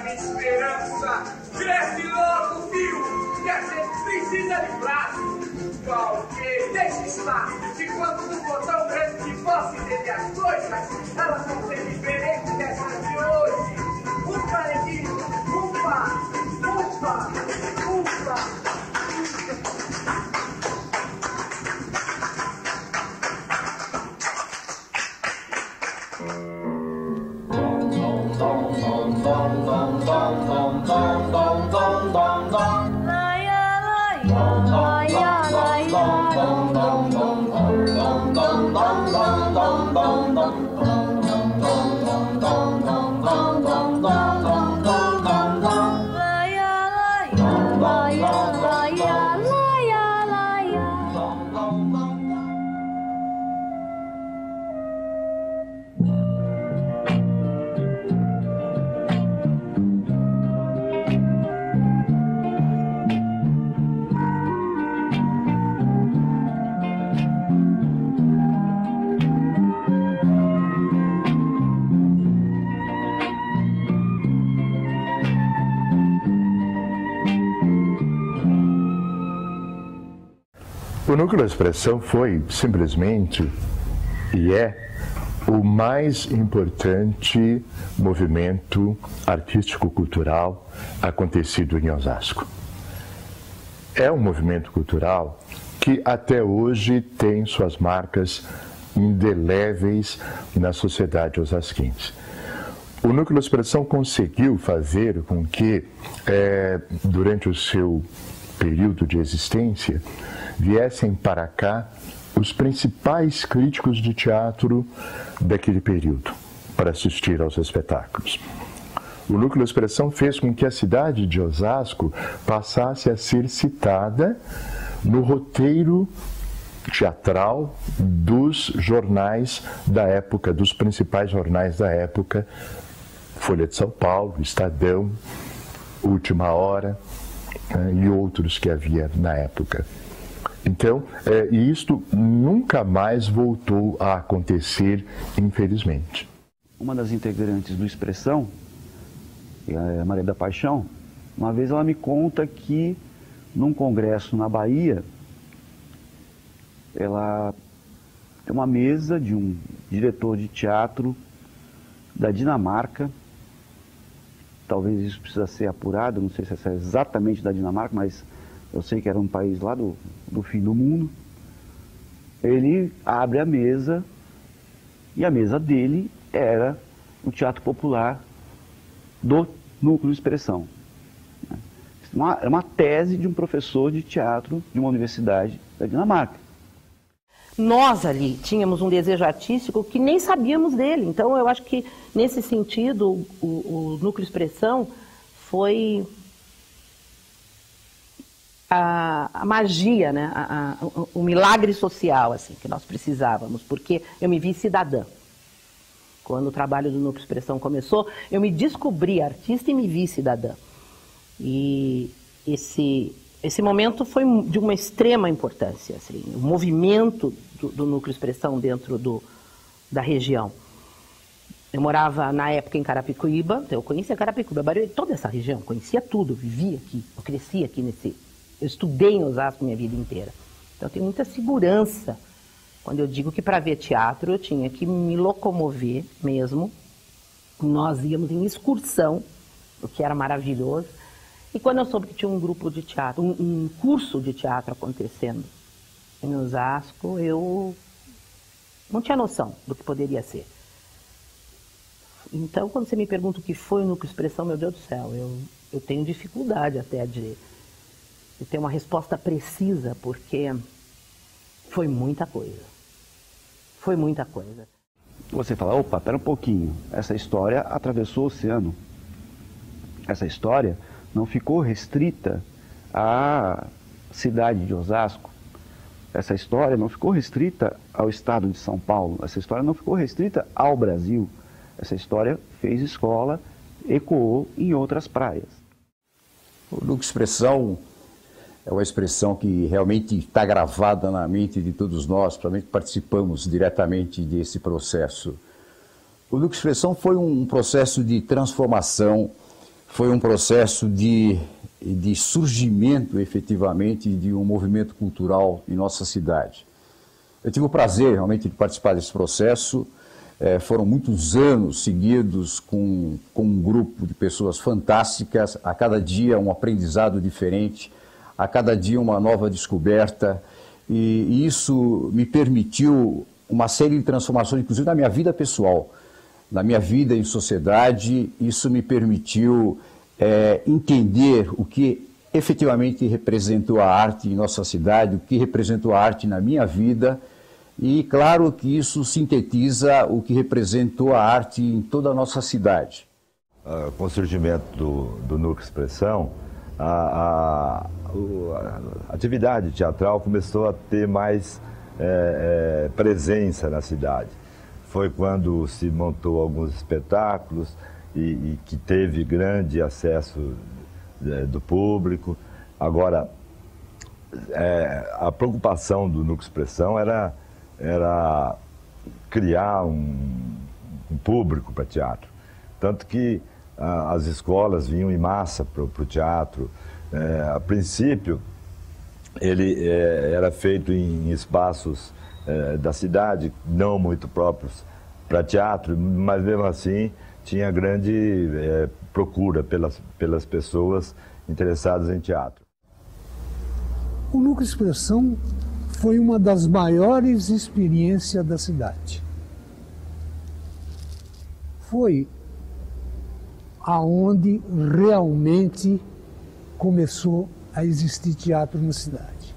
minha esperança. Cresce logo, filho, que a gente precisa de braço. Qualquer, deixa estar. Se quando tu botar um grande que possa entender as coisas, elas vão ser diferentes dessas de hoje. Ufa, neguinho, ufa, ufa, ufa. O Núcleo da Expressão foi simplesmente e é o mais importante movimento artístico-cultural acontecido em Osasco. É um movimento cultural que até hoje tem suas marcas indeléveis na sociedade osasquense. O Núcleo da Expressão conseguiu fazer com que, durante o seu período de existência, viessem para cá os principais críticos de teatro daquele período para assistir aos espetáculos. O Núcleo da Expressão fez com que a cidade de Osasco passasse a ser citada no roteiro teatral dos jornais da época, dos principais jornais da época, Folha de São Paulo, Estadão, Última Hora, e outros que havia na época. Então, e isto nunca mais voltou a acontecer, infelizmente. Uma das integrantes do Expressão, a Maria da Paixão, uma vez ela me conta que num congresso na Bahia, ela tem uma mesa de um diretor de teatro da Dinamarca. Talvez isso precisa ser apurado, não sei se é exatamente da Dinamarca, mas eu sei que era um país lá do fim do mundo. Ele abre a mesa e a mesa dele era o teatro popular do Núcleo de Expressão. É uma tese de um professor de teatro de uma universidade da Dinamarca. Nós ali tínhamos um desejo artístico que nem sabíamos dele. Então, eu acho que, nesse sentido, o Núcleo de Expressão foi a magia, né? O milagre social assim, que nós precisávamos, porque eu me vi cidadã. Quando o trabalho do Núcleo de Expressão começou, eu me descobri artista e me vi cidadã. E esse momento foi de uma extrema importância, assim, o movimento do Núcleo de Expressão dentro da região. Eu morava, na época, em Carapicuíba, eu conhecia Carapicuíba, toda essa região, conhecia tudo, vivia aqui, eu cresci aqui eu estudei em Osasco minha vida inteira. Então eu tenho muita segurança quando eu digo que para ver teatro eu tinha que me locomover mesmo. Nós íamos em excursão, o que era maravilhoso. E quando eu soube que tinha um grupo de teatro, um curso de teatro acontecendo em Osasco, eu não tinha noção do que poderia ser. Então, quando você me pergunta o que foi o Núcleo de Expressão, meu Deus do céu, eu tenho dificuldade até de ter uma resposta precisa, porque foi muita coisa. Foi muita coisa. Você fala, opa, pera um pouquinho, essa história atravessou o oceano. Essa história não ficou restrita à cidade de Osasco. Essa história não ficou restrita ao estado de São Paulo. Essa história não ficou restrita ao Brasil. Essa história fez escola, ecoou em outras praias. O Núcleo de Expressão é uma expressão que realmente está gravada na mente de todos nós, principalmente que participamos diretamente desse processo. O Núcleo de Expressão foi um processo de transformação, foi um processo de surgimento, efetivamente, de um movimento cultural em nossa cidade. Eu tive o prazer, realmente, de participar desse processo. Foram muitos anos seguidos com um grupo de pessoas fantásticas, a cada dia um aprendizado diferente, a cada dia uma nova descoberta, e isso me permitiu uma série de transformações, inclusive na minha vida pessoal, na minha vida em sociedade. Isso me permitiu entender o que efetivamente representou a arte em nossa cidade, o que representou a arte na minha vida, e claro que isso sintetiza o que representou a arte em toda a nossa cidade. Com o surgimento do Núcleo Expressão, a atividade teatral começou a ter mais presença na cidade. Foi quando se montou alguns espetáculos e que teve grande acesso do público. Agora, a preocupação do Núcleo Expressão era criar um público para teatro. Tanto que as escolas vinham em massa para o teatro. A princípio, ele era feito em espaços da cidade, não muito próprios para teatro, mas mesmo assim tinha grande procura pelas pessoas interessadas em teatro. O Núcleo Expressão foi uma das maiores experiências da cidade. Foi aonde realmente começou a existir teatro na cidade.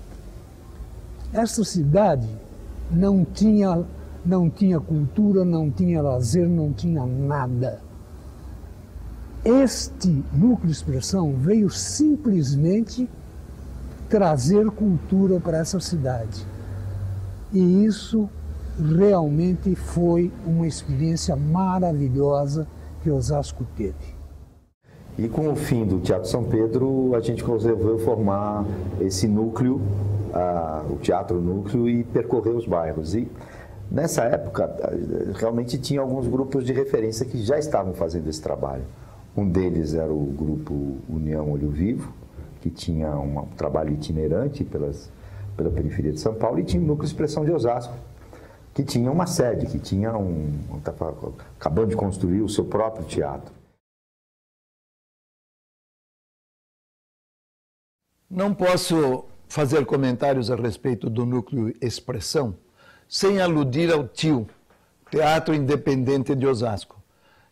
Essa cidade não tinha cultura, não tinha lazer, não tinha nada. Este Núcleo Expressão veio simplesmente trazer cultura para essa cidade. E isso realmente foi uma experiência maravilhosa que Osasco teve. E com o fim do Teatro São Pedro, a gente resolveu formar esse núcleo, o Teatro Núcleo, e percorrer os bairros. E nessa época, realmente tinha alguns grupos de referência que já estavam fazendo esse trabalho. Um deles era o grupo União Olho Vivo, que tinha um trabalho itinerante pela periferia de São Paulo, e tinha o Núcleo Expressão de Osasco, que tinha uma sede, que tinha acabando de construir o seu próprio teatro. Não posso fazer comentários a respeito do Núcleo Expressão sem aludir ao TIO, Teatro Independente de Osasco,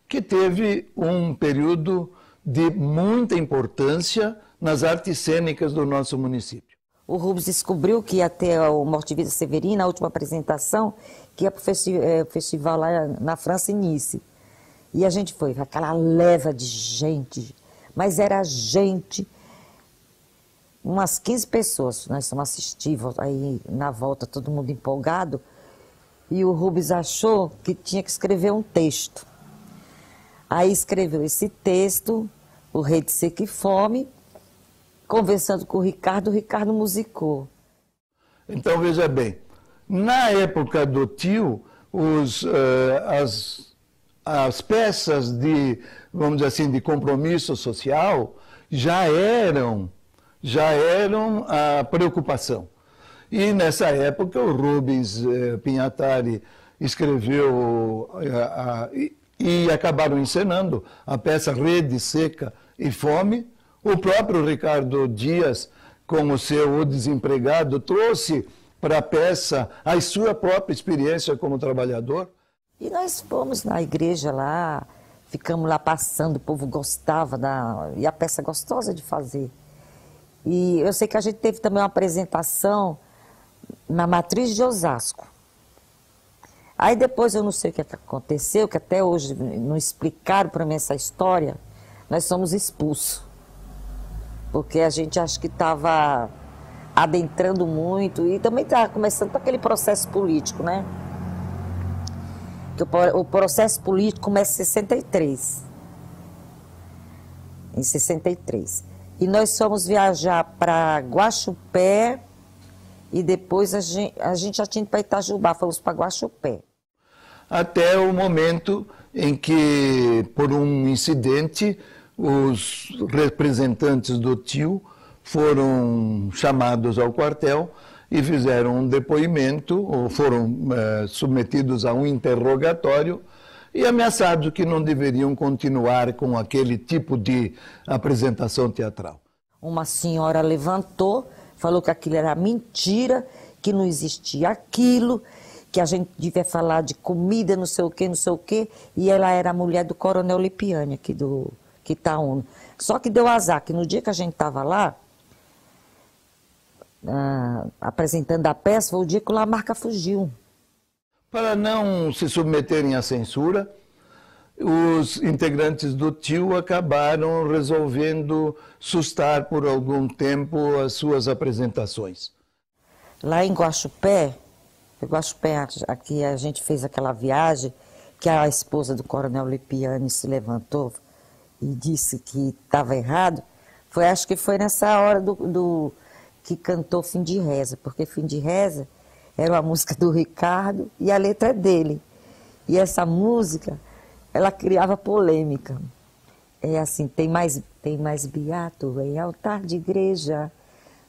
que teve um período de muita importância nas artes cênicas do nosso município. O Rubens descobriu que ia ter o Morte e Vida Severina, a última apresentação, que ia para o festival lá na França, em Nice. E a gente foi, aquela leva de gente, mas era gente, umas 15 pessoas, nós estamos assistindo, aí na volta todo mundo empolgado, e o Rubens achou que tinha que escrever um texto. Aí escreveu esse texto, O Rei de Seca e Fome, conversando com o Ricardo musicou. Então, veja bem, na época do TIO, as peças de, vamos dizer assim, de compromisso social já eram a preocupação. E nessa época o Rubens Pinhatari escreveu e acabaram encenando a peça Rede Seca e Fome. O próprio Ricardo Dias, com o seu O Desempregado, trouxe para a peça a sua própria experiência como trabalhador. E nós fomos na igreja lá, ficamos lá passando, o povo gostava, e a peça gostosa de fazer. E eu sei que a gente teve também uma apresentação na Matriz de Osasco. Aí depois eu não sei o que aconteceu, que até hoje não explicaram para mim essa história, nós somos expulsos. Porque a gente acha que estava adentrando muito e também está começando aquele processo político, né? Que o processo político começa em 63. Em 63. E nós fomos viajar para Guaxupé e depois a gente já tinha ido para Itajubá, fomos para Guaxupé. Até o momento em que, por um incidente, os representantes do tio foram chamados ao quartel e fizeram um depoimento, ou foram submetidos a um interrogatório e ameaçados que não deveriam continuar com aquele tipo de apresentação teatral. Uma senhora levantou, falou que aquilo era mentira, que não existia aquilo, que a gente devia falar de comida, não sei o quê, e ela era a mulher do Coronel Lipiani, aqui do Itaúna. Só que deu azar, que no dia que a gente estava lá, apresentando a peça, foi o dia que o Lamarca fugiu. Para não se submeterem à censura, os integrantes do tio acabaram resolvendo sustar por algum tempo as suas apresentações. Lá em Guaxupé, aqui a gente fez aquela viagem, que a esposa do Coronel Lipiani se levantou e disse que estava errado. Acho que foi nessa hora que cantou Fim de Reza, porque Fim de Reza era uma música do Ricardo e a letra é dele. E essa música, ela criava polêmica. É assim, tem mais beato em altar de igreja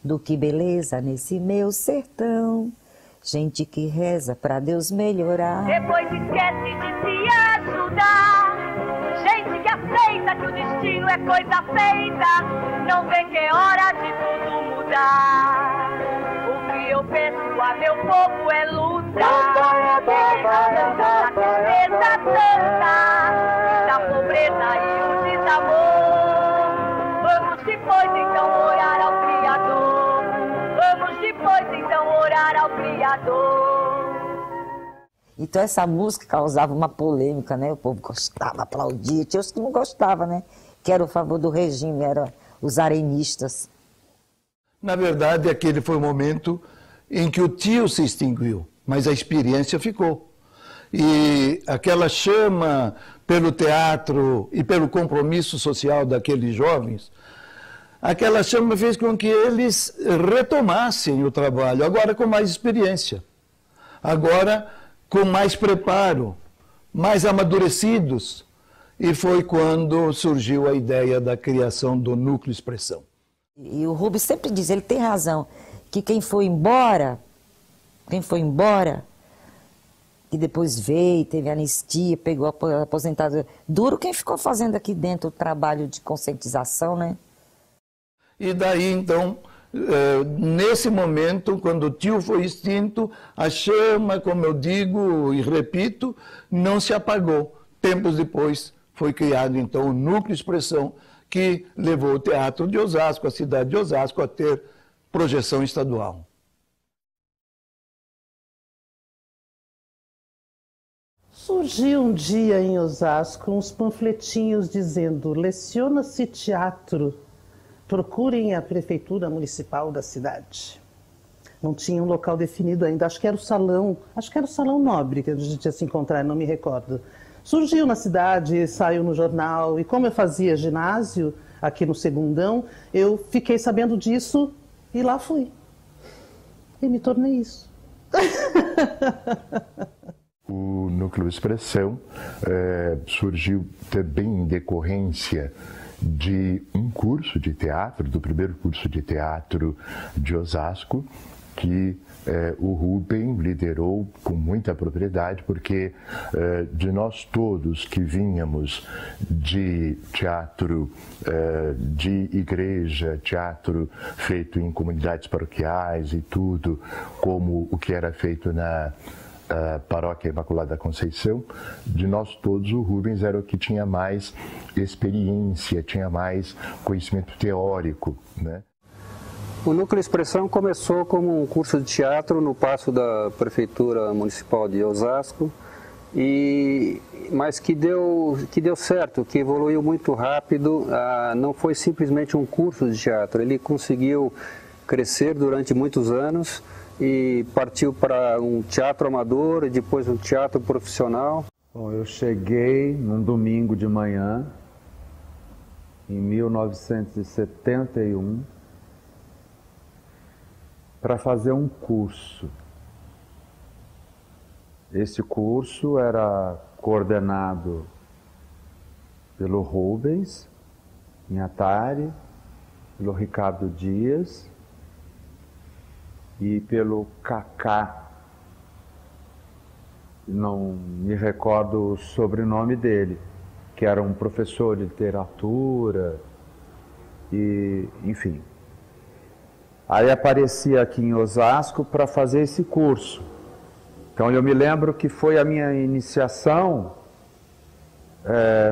do que beleza nesse meu sertão. Gente que reza pra Deus melhorar. Depois esquece de se ajudar. Gente que aceita que o destino é coisa feita. Não vê que é hora de tudo mudar. O que eu peço a meu povo é luta. Da tristeza tanta, da pobreza e o desamor. Vamos depois então orar ao Criador. Vamos depois então orar ao Criador. Então essa música causava uma polêmica, né? O povo gostava, aplaudia. Tinha os que não gostavam, né? Que era o favor do regime, eram os arenistas. Na verdade, aquele foi o momento em que o tio se extinguiu, mas a experiência ficou. E aquela chama pelo teatro e pelo compromisso social daqueles jovens, aquela chama fez com que eles retomassem o trabalho, agora com mais experiência, agora com mais preparo, mais amadurecidos. E foi quando surgiu a ideia da criação do Núcleo Expressão. E o Rubens sempre diz, ele tem razão, que quem foi embora, que depois veio, teve anistia, pegou a aposentadoria, duro quem ficou fazendo aqui dentro o trabalho de conscientização, né? E daí, então, nesse momento, quando o tio foi extinto, a chama, como eu digo e repito, não se apagou. Tempos depois foi criado, então, o Núcleo Expressão, que levou o Teatro de Osasco, a cidade de Osasco, a ter projeção estadual. Surgiu um dia em Osasco uns panfletinhos dizendo: leciona-se teatro, procurem a Prefeitura Municipal da cidade. Não tinha um local definido ainda, acho que era o Salão Nobre que a gente ia se encontrar, não me recordo. Surgiu na cidade, saiu no jornal, e como eu fazia ginásio aqui no Segundão, eu fiquei sabendo disso e lá fui. E me tornei isso. O Núcleo Expressão surgiu também em decorrência de um curso de teatro, do primeiro curso de teatro de Osasco, que o Rubem liderou com muita propriedade, porque de nós todos que vínhamos de teatro de igreja, teatro feito em comunidades paroquiais e tudo, como o que era feito na Paróquia Imaculada Conceição, de nós todos o Rubens era o que tinha mais experiência, tinha mais conhecimento teórico, né? O Núcleo Expressão começou como um curso de teatro no Paço da Prefeitura Municipal de Osasco, mas que deu certo, que evoluiu muito rápido. Não foi simplesmente um curso de teatro, ele conseguiu crescer durante muitos anos e partiu para um teatro amador e depois um teatro profissional. Bom, eu cheguei num domingo de manhã, em 1971, para fazer um curso. Esse curso era coordenado pelo Rubens Pinhatari, pelo Ricardo Dias e pelo Cacá. Não me recordo o sobrenome dele, que era um professor de literatura e, enfim. Aí apareci aqui em Osasco para fazer esse curso. Então eu me lembro que foi a minha iniciação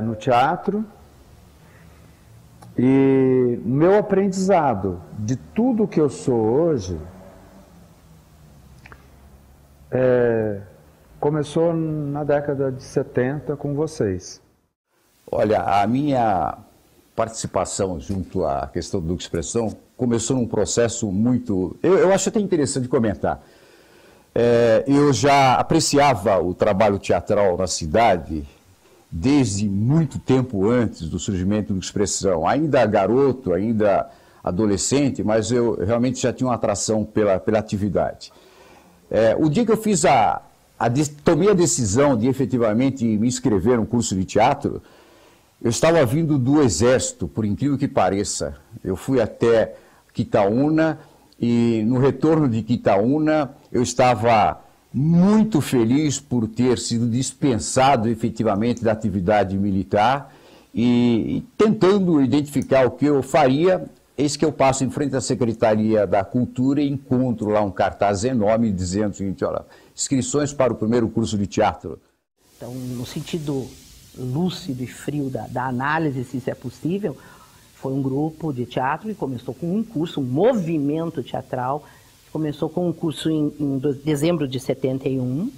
no teatro e o meu aprendizado de tudo que eu sou hoje começou na década de 70 com vocês. Olha, a minha participação junto à questão do Núcleo Expressão começou num processo muito... Eu acho até interessante comentar. Eu já apreciava o trabalho teatral na cidade desde muito tempo antes do surgimento do Núcleo Expressão. Ainda garoto, ainda adolescente, mas eu realmente já tinha uma atração pela atividade. O dia que eu fiz tomei a decisão de efetivamente me inscrever num curso de teatro, eu estava vindo do Exército, por incrível que pareça. Eu fui até Quitaúna e no retorno de Quitaúna eu estava muito feliz por ter sido dispensado efetivamente da atividade militar e tentando identificar o que eu faria. Eis que eu passo em frente à Secretaria da Cultura e encontro lá um cartaz enorme dizendo o seguinte: olha, inscrições para o primeiro curso de teatro. Então, no sentido lúcido e frio da análise, se isso é possível, foi um grupo de teatro que começou com um curso, um movimento teatral. Começou com um curso em dezembro de 71.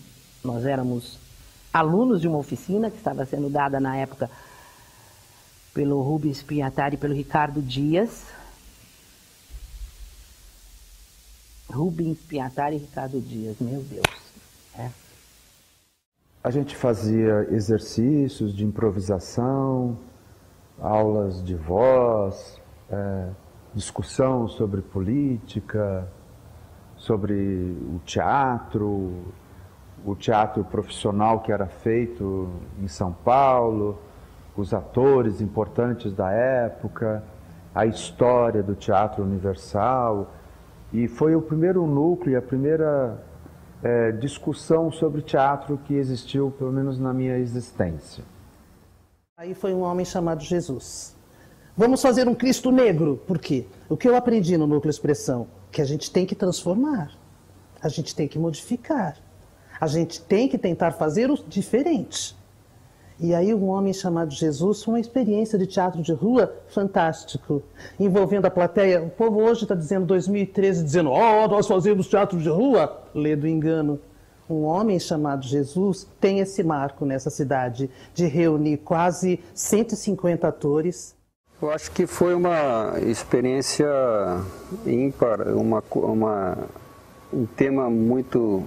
Nós éramos alunos de uma oficina que estava sendo dada na época pelo Rubens Pinhatari e pelo Ricardo Dias. Rubens Pinhatari e Ricardo Dias, meu Deus. A gente fazia exercícios de improvisação, aulas de voz, discussão sobre política, sobre o teatro profissional que era feito em São Paulo, os atores importantes da época, a história do teatro universal. E foi o primeiro núcleo, a primeira discussão sobre teatro que existiu, pelo menos na minha existência. Aí foi um homem chamado Jesus. Vamos fazer um Cristo negro. Por quê? O que eu aprendi no Núcleo Expressão? Que a gente tem que transformar, a gente tem que modificar, a gente tem que tentar fazer o diferente. E aí um homem chamado Jesus foi uma experiência de teatro de rua fantástico, envolvendo a plateia. O povo hoje está dizendo, 2013, dizendo, nós fazemos teatro de rua. Lê do engano. Um homem chamado Jesus tem esse marco nessa cidade de reunir quase 150 atores. Eu acho que foi uma experiência ímpar, um tema muito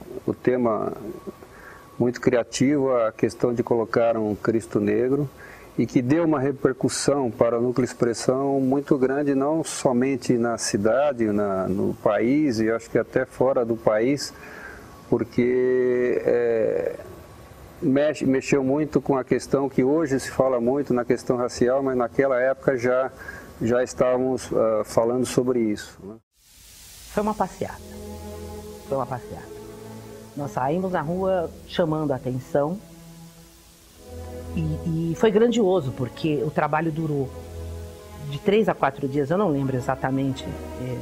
criativo, a questão de colocar um Cristo negro, e que deu uma repercussão para o Núcleo Expressão muito grande, não somente na cidade, no país, e acho que até fora do país, porque mexeu muito com a questão que hoje se fala muito na questão racial, mas naquela época já estávamos falando sobre isso. Né? Foi uma passeata. Nós saímos na rua chamando a atenção e foi grandioso, porque o trabalho durou de 3 a 4 dias, eu não lembro exatamente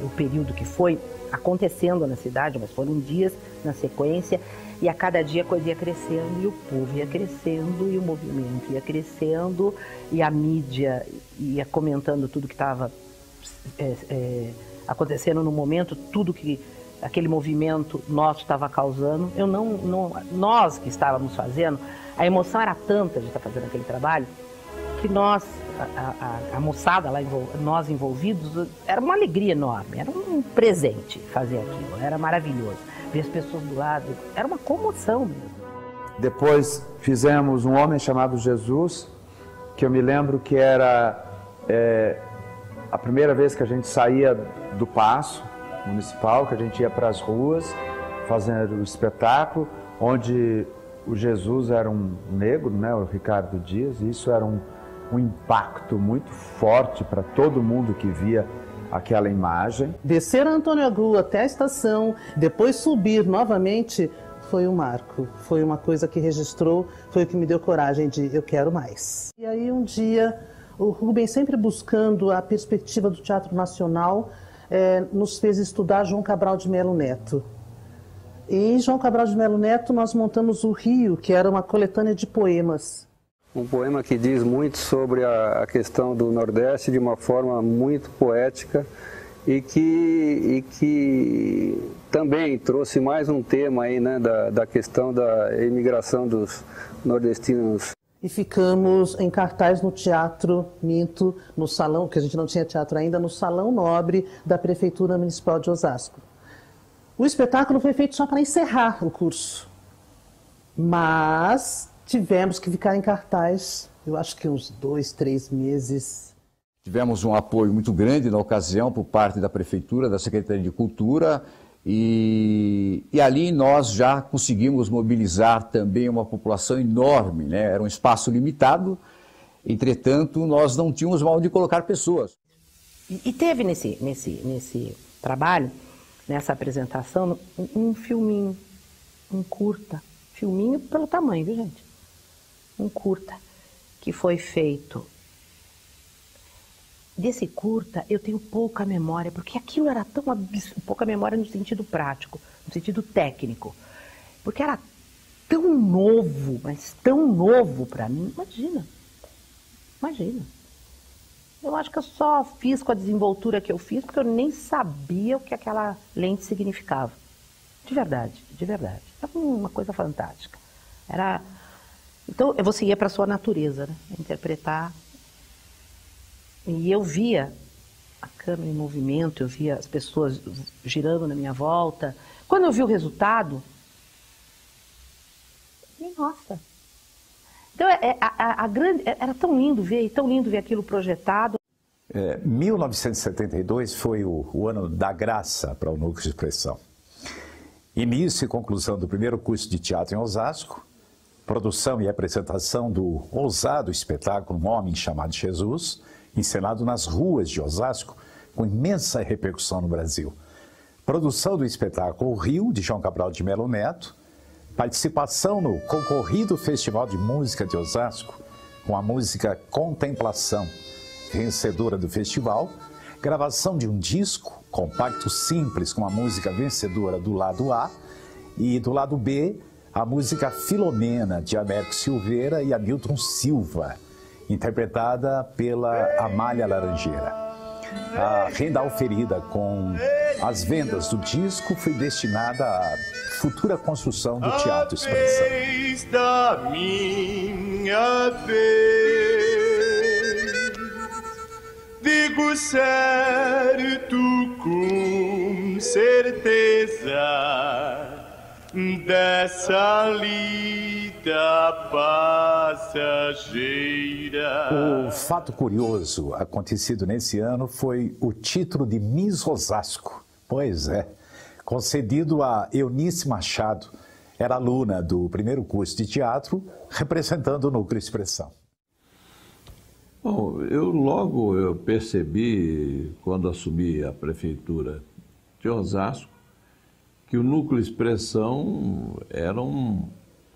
o período que foi acontecendo na cidade, mas foram dias na sequência, e a cada dia a coisa ia crescendo, e o povo ia crescendo, e o movimento ia crescendo, e a mídia ia comentando tudo que estava acontecendo no momento, tudo que aquele movimento nosso estava causando. Nós que estávamos fazendo, a emoção era tanta de estar fazendo aquele trabalho, que nós, a moçada lá, nós envolvidos, era uma alegria enorme, era um presente fazer aquilo, era maravilhoso. Ver as pessoas do lado, era uma comoção mesmo. Depois fizemos Um Homem Chamado Jesus, que eu me lembro que era a primeira vez que a gente saía do Paço Municipal, que a gente ia para as ruas fazer o espetáculo, onde o Jesus era um negro, né, o Ricardo Dias, e isso era um um impacto muito forte para todo mundo que via aquela imagem. Descer a Antônio Agu até a estação, depois subir novamente, foi um marco. Foi uma coisa que registrou, foi o que me deu coragem de eu quero mais. E aí um dia, o Rubens, sempre buscando a perspectiva do Teatro Nacional, nos fez estudar João Cabral de Melo Neto. E em João Cabral de Melo Neto nós montamos o Rio, que era uma coletânea de poemas. Um poema que diz muito sobre a questão do Nordeste de uma forma muito poética e que também trouxe mais um tema aí, né, da questão da imigração dos nordestinos. E ficamos em cartaz no Teatro Minto, no salão, que a gente não tinha teatro ainda, no Salão Nobre da Prefeitura Municipal de Osasco. O espetáculo foi feito só para encerrar o curso, mas tivemos que ficar em cartaz, eu acho que uns 2, 3 meses. Tivemos um apoio muito grande na ocasião por parte da Prefeitura, da Secretaria de Cultura, e ali nós já conseguimos mobilizar também uma população enorme, né? Era um espaço limitado, entretanto nós não tínhamos mal de colocar pessoas. E teve nesse trabalho, nessa apresentação, um filminho, um curta, filminho pelo tamanho, viu gente? Um curta que foi feito. Desse curta eu tenho pouca memória, porque aquilo era tão pouca memória no sentido prático, no sentido técnico, porque era tão novo, mas tão novo para mim. Imagina. Eu acho que eu só fiz com a desenvoltura que eu fiz, porque eu nem sabia o que aquela lente significava. De verdade. Era uma coisa fantástica. Então, você ia para a sua natureza, né? Interpretar. E eu via a câmera em movimento, eu via as pessoas girando na minha volta. Quando eu vi o resultado, nossa. Então, era tão lindo ver aquilo projetado. 1972 foi o ano da graça para o Núcleo de Expressão. Início e conclusão do primeiro curso de teatro em Osasco, produção e apresentação do ousado espetáculo Um Homem Chamado Jesus, encenado nas ruas de Osasco, com imensa repercussão no Brasil. Produção do espetáculo O Rio, de João Cabral de Melo Neto, participação no concorrido Festival de Música de Osasco, com a música Contemplação, vencedora do festival, gravação de um disco compacto simples com a música vencedora do lado A, e do lado B, a música Filomena, de Américo Silveira e Hamilton Silva, interpretada pela Amália Laranjeira. A renda oferida com as vendas do disco foi destinada à futura construção do Teatro Expressão. Da minha vez, digo certo com certeza, dessa lida passageira. O fato curioso acontecido nesse ano foi o título de Miss Osasco. Pois é, concedido a Eunice Machado, era aluna do primeiro curso de teatro, representando o Núcleo Expressão. Bom, eu percebi, quando assumi a prefeitura de Osasco, que o Núcleo Expressão era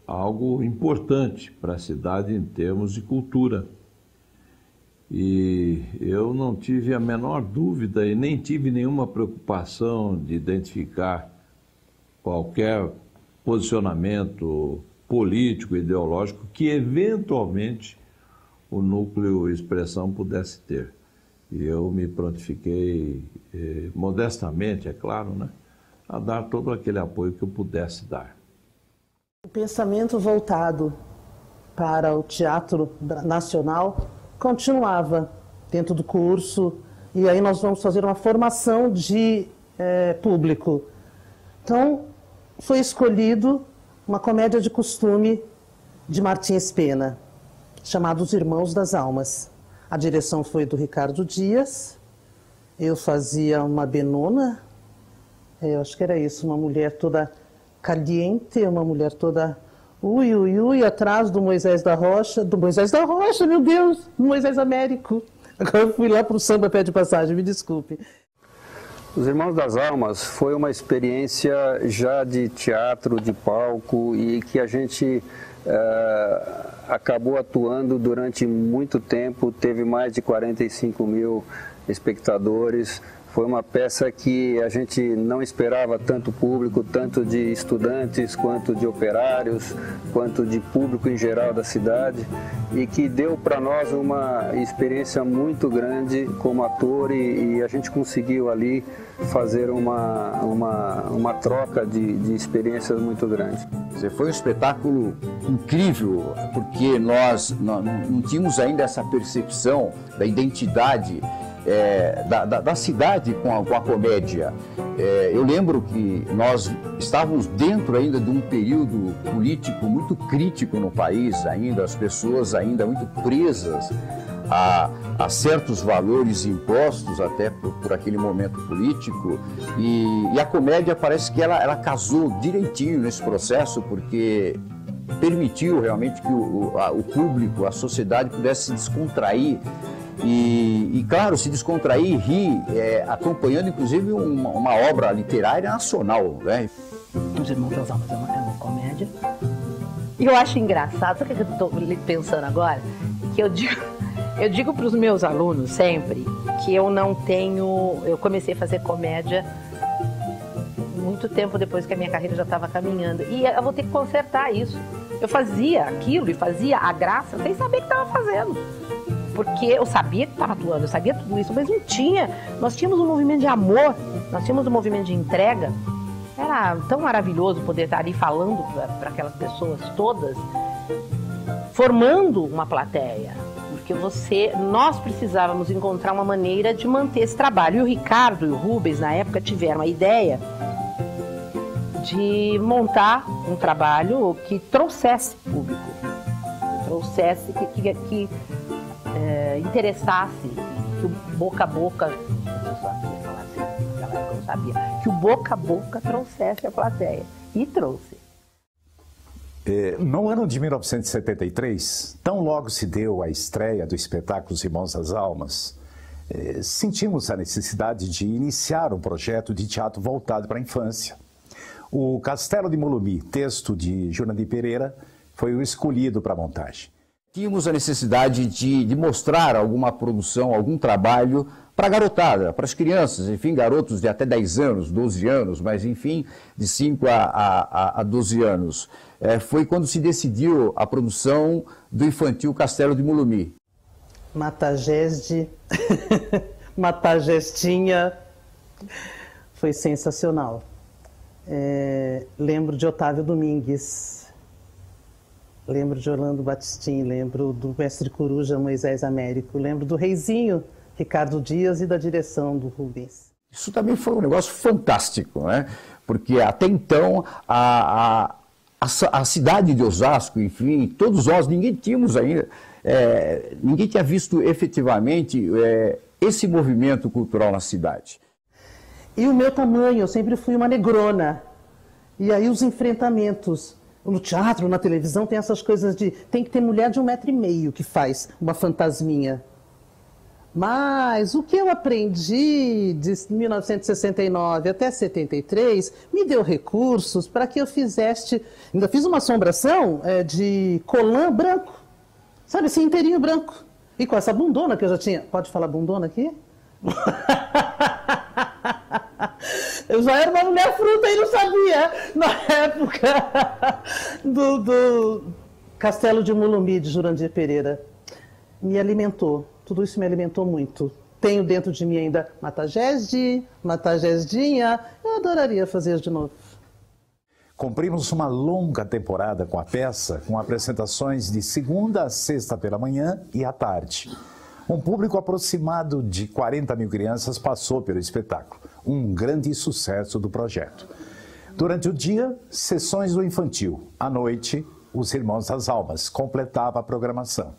algo importante para a cidade em termos de cultura. E eu não tive a menor dúvida e nem tive nenhuma preocupação de identificar qualquer posicionamento político, ideológico, que eventualmente o Núcleo Expressão pudesse ter. E eu me prontifiquei, modestamente, é claro, né, a dar todo aquele apoio que eu pudesse dar. O pensamento voltado para o Teatro Nacional continuava dentro do curso, e aí nós vamos fazer uma formação de público. Então, foi escolhido uma comédia de costume de Martins Pena, chamada Os Irmãos das Almas. A direção foi do Ricardo Dias, eu fazia uma Benona, eu acho que era isso, uma mulher toda caliente, uma mulher toda Ui, ui, ui, atrás do Moisés da Rocha, meu Deus, do Moisés Américo. Agora eu fui lá para o samba pé de passagem, me desculpe. Os Irmãos das Almas foi uma experiência já de teatro, de palco, e que a gente acabou atuando durante muito tempo, teve mais de 45 mil espectadores. Foi uma peça que a gente não esperava tanto público, tanto de estudantes, quanto de operários, quanto de público em geral da cidade, e que deu para nós uma experiência muito grande como ator, e a gente conseguiu ali fazer uma troca de experiências muito grande. Foi um espetáculo incrível, porque nós não tínhamos ainda essa percepção da identidade da cidade com a comédia. Eu lembro que nós estávamos dentro ainda de um período político muito crítico no país, ainda as pessoas ainda muito presas a certos valores impostos até por aquele momento político, e a comédia parece que ela casou direitinho nesse processo, porque permitiu realmente que o público, a sociedade pudesse se descontrair e claro, se descontrair, rir, acompanhando inclusive uma obra literária nacional, né? Os Irmãos das Almas é uma comédia. E eu acho engraçado, sabe o que eu estou pensando agora? Que eu digo para os meus alunos sempre que eu comecei a fazer comédia muito tempo depois que a minha carreira já estava caminhando, e eu vou ter que consertar isso. Eu fazia aquilo e fazia a graça sem saber o que estava fazendo. Porque eu sabia que estava atuando, eu sabia tudo isso, mas não tinha. Nós tínhamos um movimento de amor, nós tínhamos um movimento de entrega. Era tão maravilhoso poder estar ali falando para aquelas pessoas todas, formando uma plateia. Porque nós precisávamos encontrar uma maneira de manter esse trabalho. E o Ricardo e o Rubens, na época, tiveram a ideia de montar um trabalho que trouxesse público, que interessasse, que o boca a boca, eu sabia falar assim, naquela época eu não sabia, que o boca a boca trouxesse a plateia, e trouxe. No ano de 1973, tão logo se deu a estreia do espetáculo Os Irmãos das Almas, sentimos a necessidade de iniciar um projeto de teatro voltado para a infância. O Castelo de Molumi, texto de Jurandir Pereira, foi o escolhido para a montagem. Tínhamos a necessidade de mostrar alguma produção, algum trabalho para a garotada, para as crianças, enfim, garotos de até 10 anos, 12 anos, mas enfim, de 5 a 12 anos. Foi quando se decidiu a produção do infantil Castelo de Molumi. Matageste, Matagestinha, foi sensacional. Lembro de Otávio Domingues. Lembro de Orlando Batistin, lembro do mestre coruja Moisés Américo, lembro do reizinho Ricardo Dias e da direção do Rubens. Isso também foi um negócio fantástico, né? Porque até então a cidade de Osasco, enfim, todos nós, ninguém tínhamos ainda, ninguém tinha visto efetivamente esse movimento cultural na cidade. E o meu tamanho, eu sempre fui uma negrona, e aí os enfrentamentos. No teatro, na televisão, tem essas coisas de... Tem que ter mulher de 1,5 metro que faz uma fantasminha. Mas o que eu aprendi de 1969 até 73 me deu recursos para que eu fizesse... Ainda fiz uma assombração de colã branco. Sabe, assim, inteirinho branco. E com essa bundona que eu já tinha... Pode falar bundona aqui? Eu já era uma mulher fruta e não sabia, na época do Castelo de Molumi, de Jurandir Pereira. Me alimentou, tudo isso me alimentou muito. Tenho dentro de mim ainda Matagesdi, Matagesdinha, eu adoraria fazer de novo. Cumprimos uma longa temporada com a peça, com apresentações de segunda a sexta pela manhã e à tarde. Um público aproximado de 40 mil crianças passou pelo espetáculo, um grande sucesso do projeto. Durante o dia, sessões do infantil. À noite, Os Irmãos das Almas completava a programação.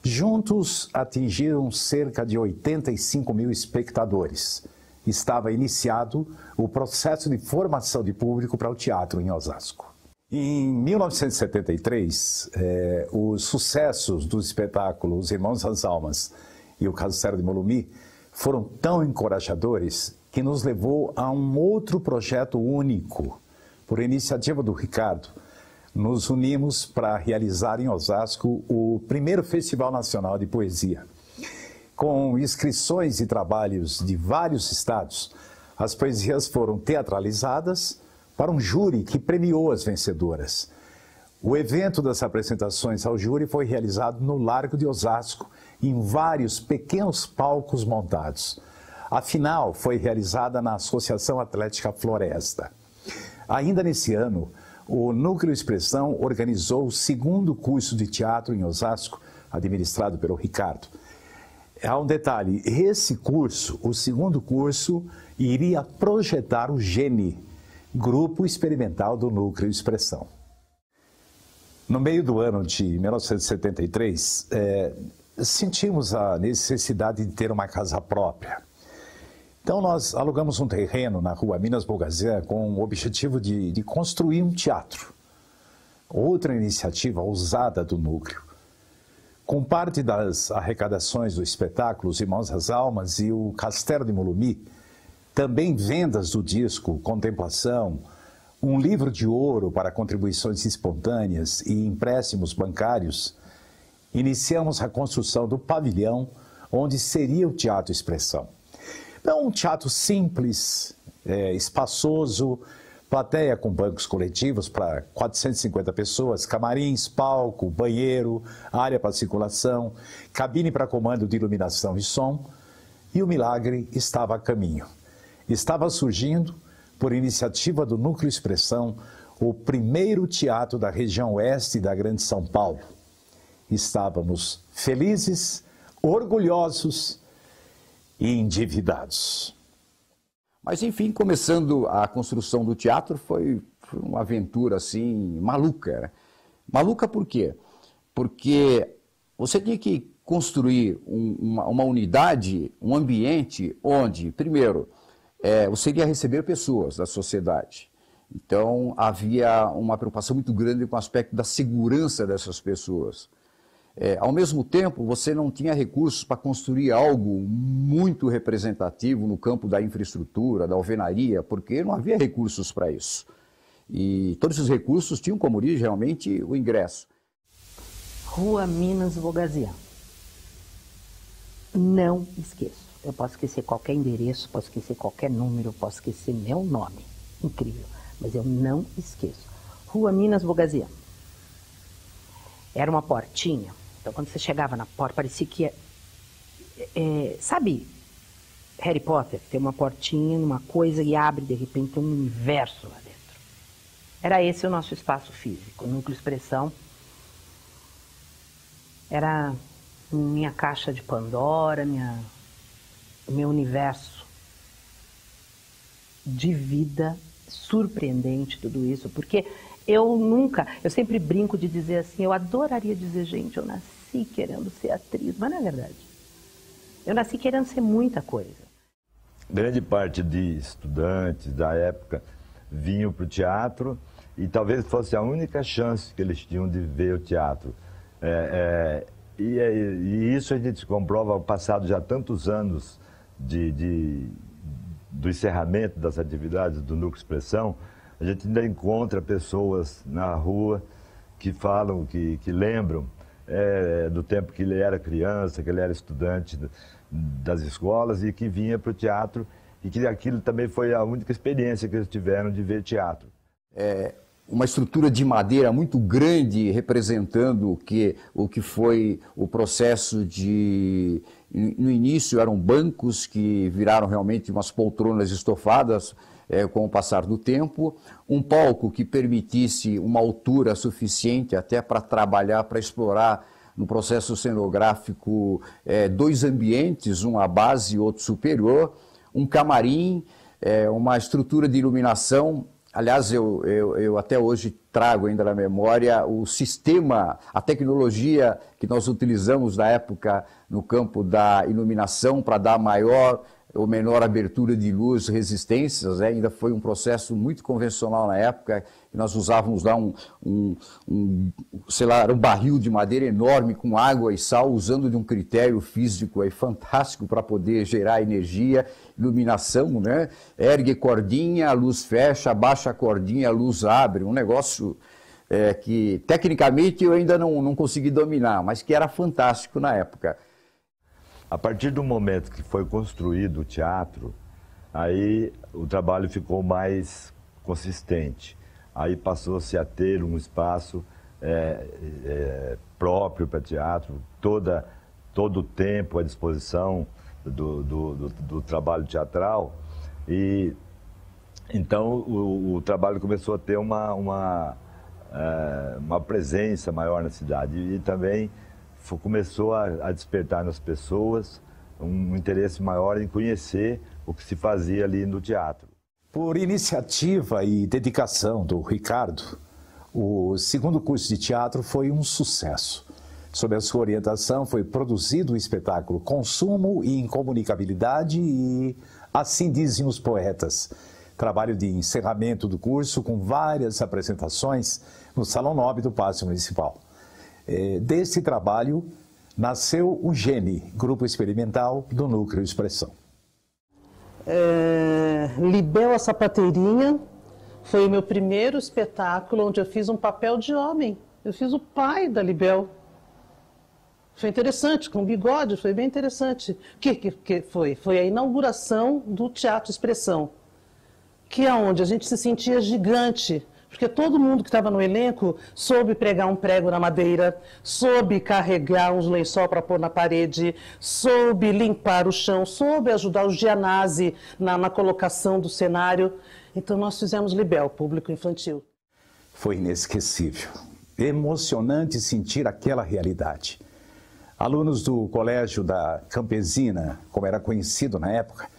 Juntos, atingiram cerca de 85 mil espectadores. Estava iniciado o processo de formação de público para o teatro em Osasco. Em 1973, os sucessos dos espetáculos Irmãos das Almas e o Castelo de Molumi foram tão encorajadores que nos levou a um outro projeto único. Por iniciativa do Ricardo, nos unimos para realizar em Osasco o primeiro Festival Nacional de Poesia. Com inscrições e trabalhos de vários estados, as poesias foram teatralizadas para um júri que premiou as vencedoras. O evento das apresentações ao júri foi realizado no Largo de Osasco, em vários pequenos palcos montados. A final foi realizada na Associação Atlética Floresta. Ainda nesse ano, o Núcleo Expressão organizou o segundo curso de teatro em Osasco, administrado pelo Ricardo. Há um detalhe, esse curso, o segundo curso, iria projetar o GENI, Grupo Experimental do Núcleo Expressão. No meio do ano de 1973, sentimos a necessidade de ter uma casa própria. Então nós alugamos um terreno na rua Minas Bogazian com o objetivo de construir um teatro. Outra iniciativa ousada do núcleo. Com parte das arrecadações do espetáculo Os Irmãos das Almas e o Castelo de Molumi, também vendas do disco Contemplação, um livro de ouro para contribuições espontâneas e empréstimos bancários, iniciamos a construção do pavilhão onde seria o Teatro Expressão. Então, um teatro simples, espaçoso, plateia com bancos coletivos para 450 pessoas, camarins, palco, banheiro, área para circulação, cabine para comando de iluminação e som, e o milagre estava a caminho. Estava surgindo, por iniciativa do Núcleo Expressão, o primeiro teatro da região oeste da Grande São Paulo. Estávamos felizes, orgulhosos e endividados. Mas, enfim, começando a construção do teatro, foi uma aventura, assim, maluca. Né? Maluca por quê? Porque você tinha que construir uma unidade, um ambiente onde, primeiro, você iria receber pessoas da sociedade. Então, havia uma preocupação muito grande com o aspecto da segurança dessas pessoas. Ao mesmo tempo, você não tinha recursos para construir algo muito representativo no campo da infraestrutura, da alvenaria, porque não havia recursos para isso. E todos esses recursos tinham como origem realmente o ingresso. Rua Minas Bogazian. Não esqueço. Eu posso esquecer qualquer endereço, posso esquecer qualquer número, posso esquecer meu nome. Incrível. Mas eu não esqueço. Rua Minas Bogazian. Era uma portinha. Então, quando você chegava na porta, parecia que sabe Harry Potter? Tem uma portinha, uma coisa e abre, de repente, um universo lá dentro. Era esse o nosso espaço físico. O Núcleo Expressão era minha caixa de Pandora, meu universo de vida surpreendente, tudo isso, porque eu sempre brinco de dizer assim, eu adoraria dizer, gente, eu nasci querendo ser atriz, mas não é verdade. Eu nasci querendo ser muita coisa. Grande parte de estudantes da época vinham para o teatro e talvez fosse a única chance que eles tinham de ver o teatro. E isso a gente comprova, passado já tantos anos do encerramento das atividades do Núcleo Expressão, a gente ainda encontra pessoas na rua que falam, que lembram do tempo que ele era criança, que ele era estudante das escolas e que vinha para o teatro e que aquilo também foi a única experiência que eles tiveram de ver teatro. Uma estrutura de madeira muito grande representando o que foi o processo de... No início eram bancos que viraram realmente umas poltronas estofadas, com o passar do tempo, um palco que permitisse uma altura suficiente até para trabalhar, para explorar no processo cenográfico dois ambientes, um à base e outro superior, um camarim, uma estrutura de iluminação. Aliás, eu até hoje trago ainda na memória o sistema, a tecnologia que nós utilizamos na época no campo da iluminação para dar maior ou menor abertura de luz, resistências, ainda foi um processo muito convencional na época. Nós usávamos lá sei lá, um barril de madeira enorme com água e sal, usando de um critério físico aí fantástico para poder gerar energia, iluminação, né? Ergue cordinha, a luz fecha, abaixa a cordinha, a luz abre, um negócio que tecnicamente eu ainda não consegui dominar, mas que era fantástico na época. A partir do momento que foi construído o teatro, aí o trabalho ficou mais consistente. Aí passou-se a ter um espaço próprio para teatro, todo o tempo à disposição do trabalho teatral. E então o trabalho começou a ter uma presença maior na cidade e também começou a despertar nas pessoas um interesse maior em conhecer o que se fazia ali no teatro. Por iniciativa e dedicação do Ricardo, o segundo curso de teatro foi um sucesso. Sob a sua orientação foi produzido o espetáculo Consumo e Incomunicabilidade e Assim Dizem os Poetas. Trabalho de encerramento do curso com várias apresentações no Salão Nobre do Paço Municipal. Desse trabalho nasceu o GENE, Grupo Experimental do Núcleo Expressão. Libel a Sapateirinha foi o meu primeiro espetáculo onde eu fiz um papel de homem. Eu fiz o pai da Libel. Foi interessante, com bigode, foi bem interessante. O que foi? Foi a inauguração do Teatro Expressão, que é onde a gente se sentia gigante, porque todo mundo que estava no elenco soube pregar um prego na madeira, soube carregar uns lençol para pôr na parede, soube limpar o chão, soube ajudar os Gianazzi na colocação do cenário. Então nós fizemos Libel, público infantil. Foi inesquecível, emocionante sentir aquela realidade. Alunos do Colégio da Campesina, como era conhecido na época,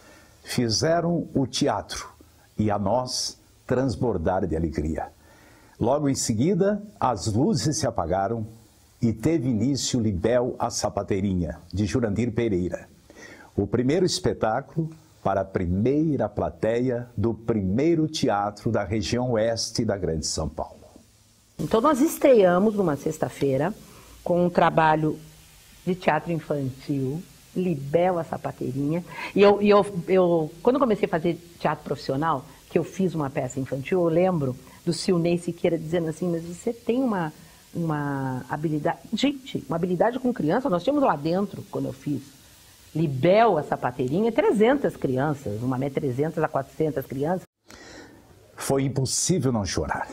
fizeram o teatro e a nós transbordar de alegria. Logo em seguida, as luzes se apagaram e teve início Libel a Sapateirinha, de Jurandir Pereira. O primeiro espetáculo para a primeira plateia do primeiro teatro da região oeste da Grande São Paulo. Então nós estreamos numa sexta-feira com um trabalho de teatro infantil, Libel a Sapateirinha. E eu quando eu comecei a fazer teatro profissional, que eu fiz uma peça infantil, eu lembro do Silnei Siqueira dizendo assim, mas você tem uma habilidade... Gente, uma habilidade com criança, nós tínhamos lá dentro, quando eu fiz Libel a Sapateirinha, 300 crianças, uma 300 a 400 crianças. Foi impossível não chorar.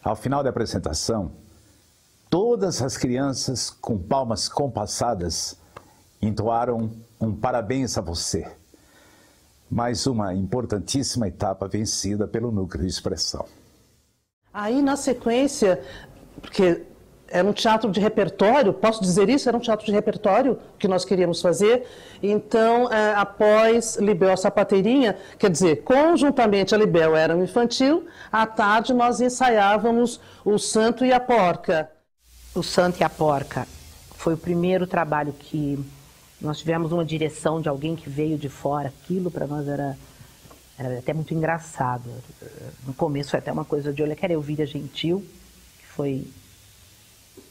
Ao final da apresentação, todas as crianças, com palmas compassadas, entoaram um parabéns a você. Mais uma importantíssima etapa vencida pelo Núcleo Expressão. Aí, na sequência, porque era um teatro de repertório, posso dizer isso? Era um teatro de repertório que nós queríamos fazer. Então, após Libel a Sapateirinha, quer dizer, conjuntamente a Libel era um infantil, à tarde nós ensaiávamos O Santo e a Porca. O Santo e a Porca foi o primeiro trabalho que nós tivemos uma direção de alguém que veio de fora. Aquilo para nós era até muito engraçado. No começo foi até uma coisa de olha, que era Elvira Gentil, que foi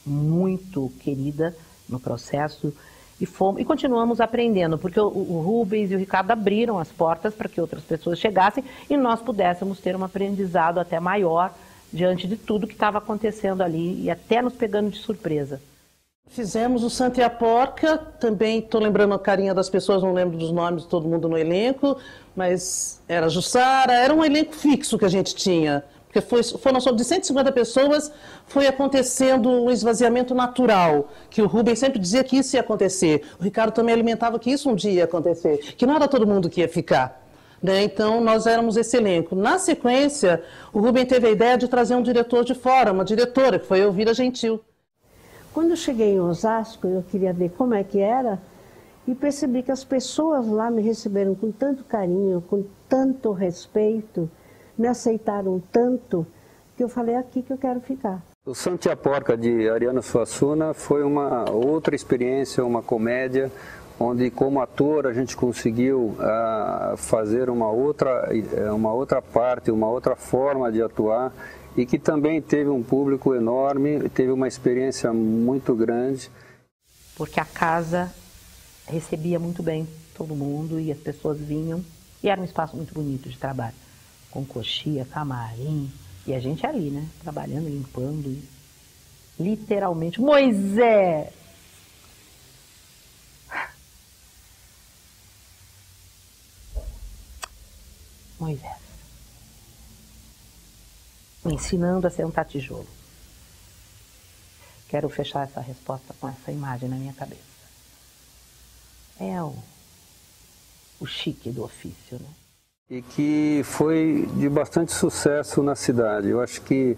muito querida no processo, e continuamos aprendendo, porque o Rubens e o Ricardo abriram as portas para que outras pessoas chegassem e nós pudéssemos ter um aprendizado até maior diante de tudo que estava acontecendo ali e até nos pegando de surpresa. Fizemos o Santo e a Porca, também estou lembrando a carinha das pessoas, não lembro dos nomes de todo mundo no elenco, mas era Jussara, era um elenco fixo que a gente tinha, porque foram só de 150 pessoas, foi acontecendo um esvaziamento natural, que o Rubens sempre dizia que isso ia acontecer, o Ricardo também alimentava que isso um dia ia acontecer, que não era todo mundo que ia ficar. Então, nós éramos esse elenco. Na sequência, o Rubens teve a ideia de trazer um diretor de fora, uma diretora, que foi a Elvira Gentil. Quando eu cheguei em Osasco, eu queria ver como é que era e percebi que as pessoas lá me receberam com tanto carinho, com tanto respeito, me aceitaram tanto, que eu falei, é aqui que eu quero ficar. O Santo e a Porca, de Ariano Suassuna, foi uma outra experiência, uma comédia, onde como ator a gente conseguiu fazer uma outra parte, uma outra forma de atuar, e que também teve um público enorme, teve uma experiência muito grande. Porque a casa recebia muito bem todo mundo e as pessoas vinham, e era um espaço muito bonito de trabalho, com coxia, camarim, e a gente ali, né, trabalhando, limpando, e literalmente, Moisés! Moisés. Me ensinando a sentar tijolo. Quero fechar essa resposta com essa imagem na minha cabeça. É o chique do ofício, né? E que foi de bastante sucesso na cidade. Eu acho que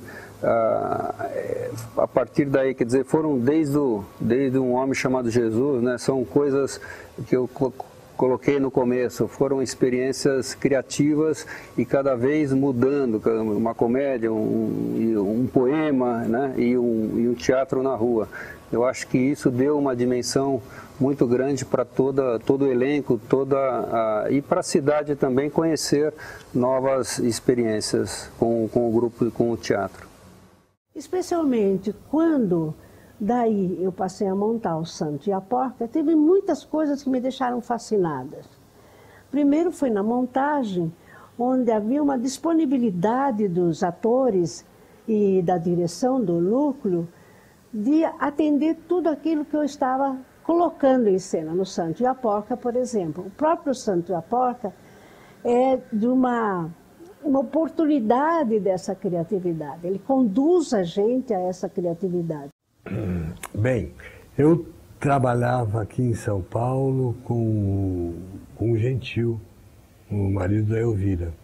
a partir daí, quer dizer, foram desde um homem chamado Jesus, né? São coisas que eu coloquei no começo, foram experiências criativas e cada vez mudando, uma comédia, um poema, né? e um teatro na rua. Eu acho que isso deu uma dimensão muito grande para todo o elenco, e para a cidade também conhecer novas experiências com o grupo, com o teatro. Especialmente quando daí eu passei a montar o Santo e a Porca, teve muitas coisas que me deixaram fascinadas. Primeiro foi na montagem, onde havia uma disponibilidade dos atores e da direção do núcleo de atender tudo aquilo que eu estava colocando em cena no Santo e a Porca, por exemplo. O próprio Santo e a Porca é de uma oportunidade dessa criatividade. Ele conduz a gente a essa criatividade. Bem, eu trabalhava aqui em São Paulo com o Gentil, o marido da Elvira.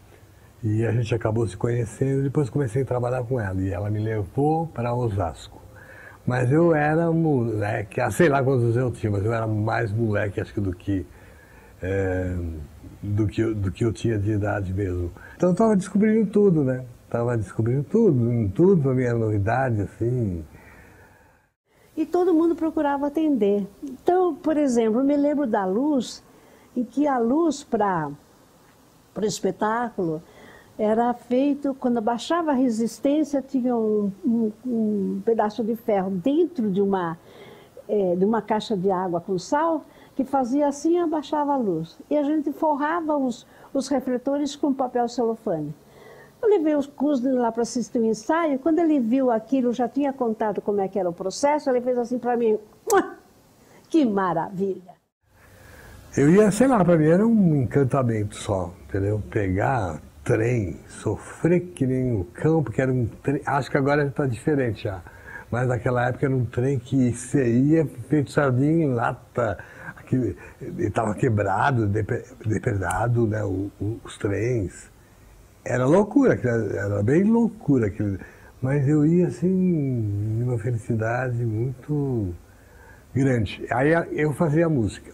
E a gente acabou se conhecendo, depois comecei a trabalhar com ela. E ela me levou para Osasco. Mas eu era moleque, sei lá quantos eu tinha, mas eu era mais moleque, acho que do que eu tinha de idade mesmo. Então eu estava descobrindo tudo, né? Estava descobrindo tudo para mim era novidade, assim. E todo mundo procurava atender. Então, por exemplo, eu me lembro da luz, em que a luz para o espetáculo era feito, quando baixava a resistência, tinha um pedaço de ferro dentro de uma caixa de água com sal, que fazia assim e abaixava a luz. E a gente forrava os refletores com papel celofane. Eu levei os Kuznin lá para assistir o ensaio. Quando ele viu aquilo, já tinha contado como é que era o processo, ele fez assim para mim, que maravilha! Eu ia, sei lá, para mim era um encantamento só, entendeu? Pegar trem, sofrer que nem um cão, porque era um trem, acho que agora está diferente já, mas naquela época era um trem que você ia feito sardinha em lata, ele estava quebrado, depredado, né, os trens. Era loucura, era bem loucura aquilo. Mas eu ia assim, numa felicidade muito grande. Aí eu fazia música.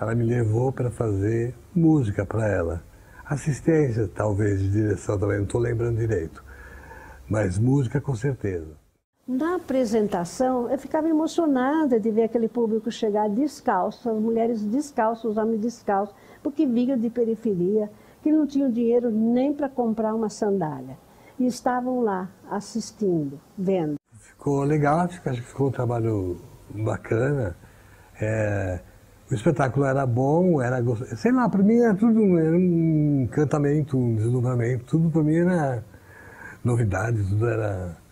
Ela me levou para fazer música para ela. Assistência, talvez, de direção também, não estou lembrando direito. Mas música com certeza. Na apresentação, eu ficava emocionada de ver aquele público chegar descalço, as mulheres descalças, os homens descalços, porque vinham de periferia, que não tinham dinheiro nem para comprar uma sandália. E estavam lá, assistindo, vendo. Ficou legal, acho que ficou um trabalho bacana. O espetáculo era bom, sei lá, para mim era tudo, era um encantamento, um deslumbramento, tudo para mim era novidade, tudo era...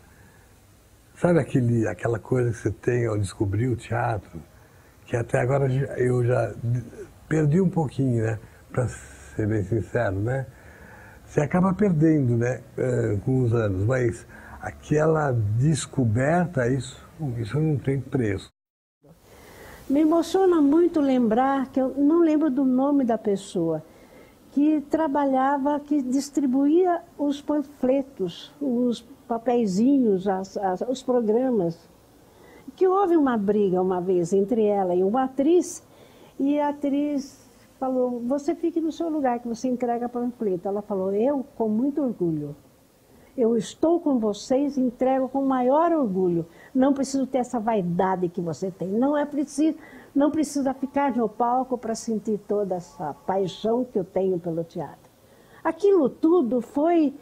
Sabe aquela coisa que você tem ao descobrir o teatro, que até agora eu já perdi um pouquinho, né, para ser bem sincero, né? Você acaba perdendo, né, com os anos, mas aquela descoberta, isso não tem preço. Me emociona muito lembrar, que eu não lembro do nome da pessoa, que trabalhava, que distribuía os panfletos, os papeizinhos, os programas. Que houve uma briga uma vez entre ela e uma atriz, e a atriz falou, você fique no seu lugar, que você entrega panfleto. Ela falou, eu, com muito orgulho, eu estou com vocês e entrego com maior orgulho. Não preciso ter essa vaidade que você tem, não é preciso. Não precisa ficar no palco para sentir toda essa paixão que eu tenho pelo teatro. Aquilo tudo foi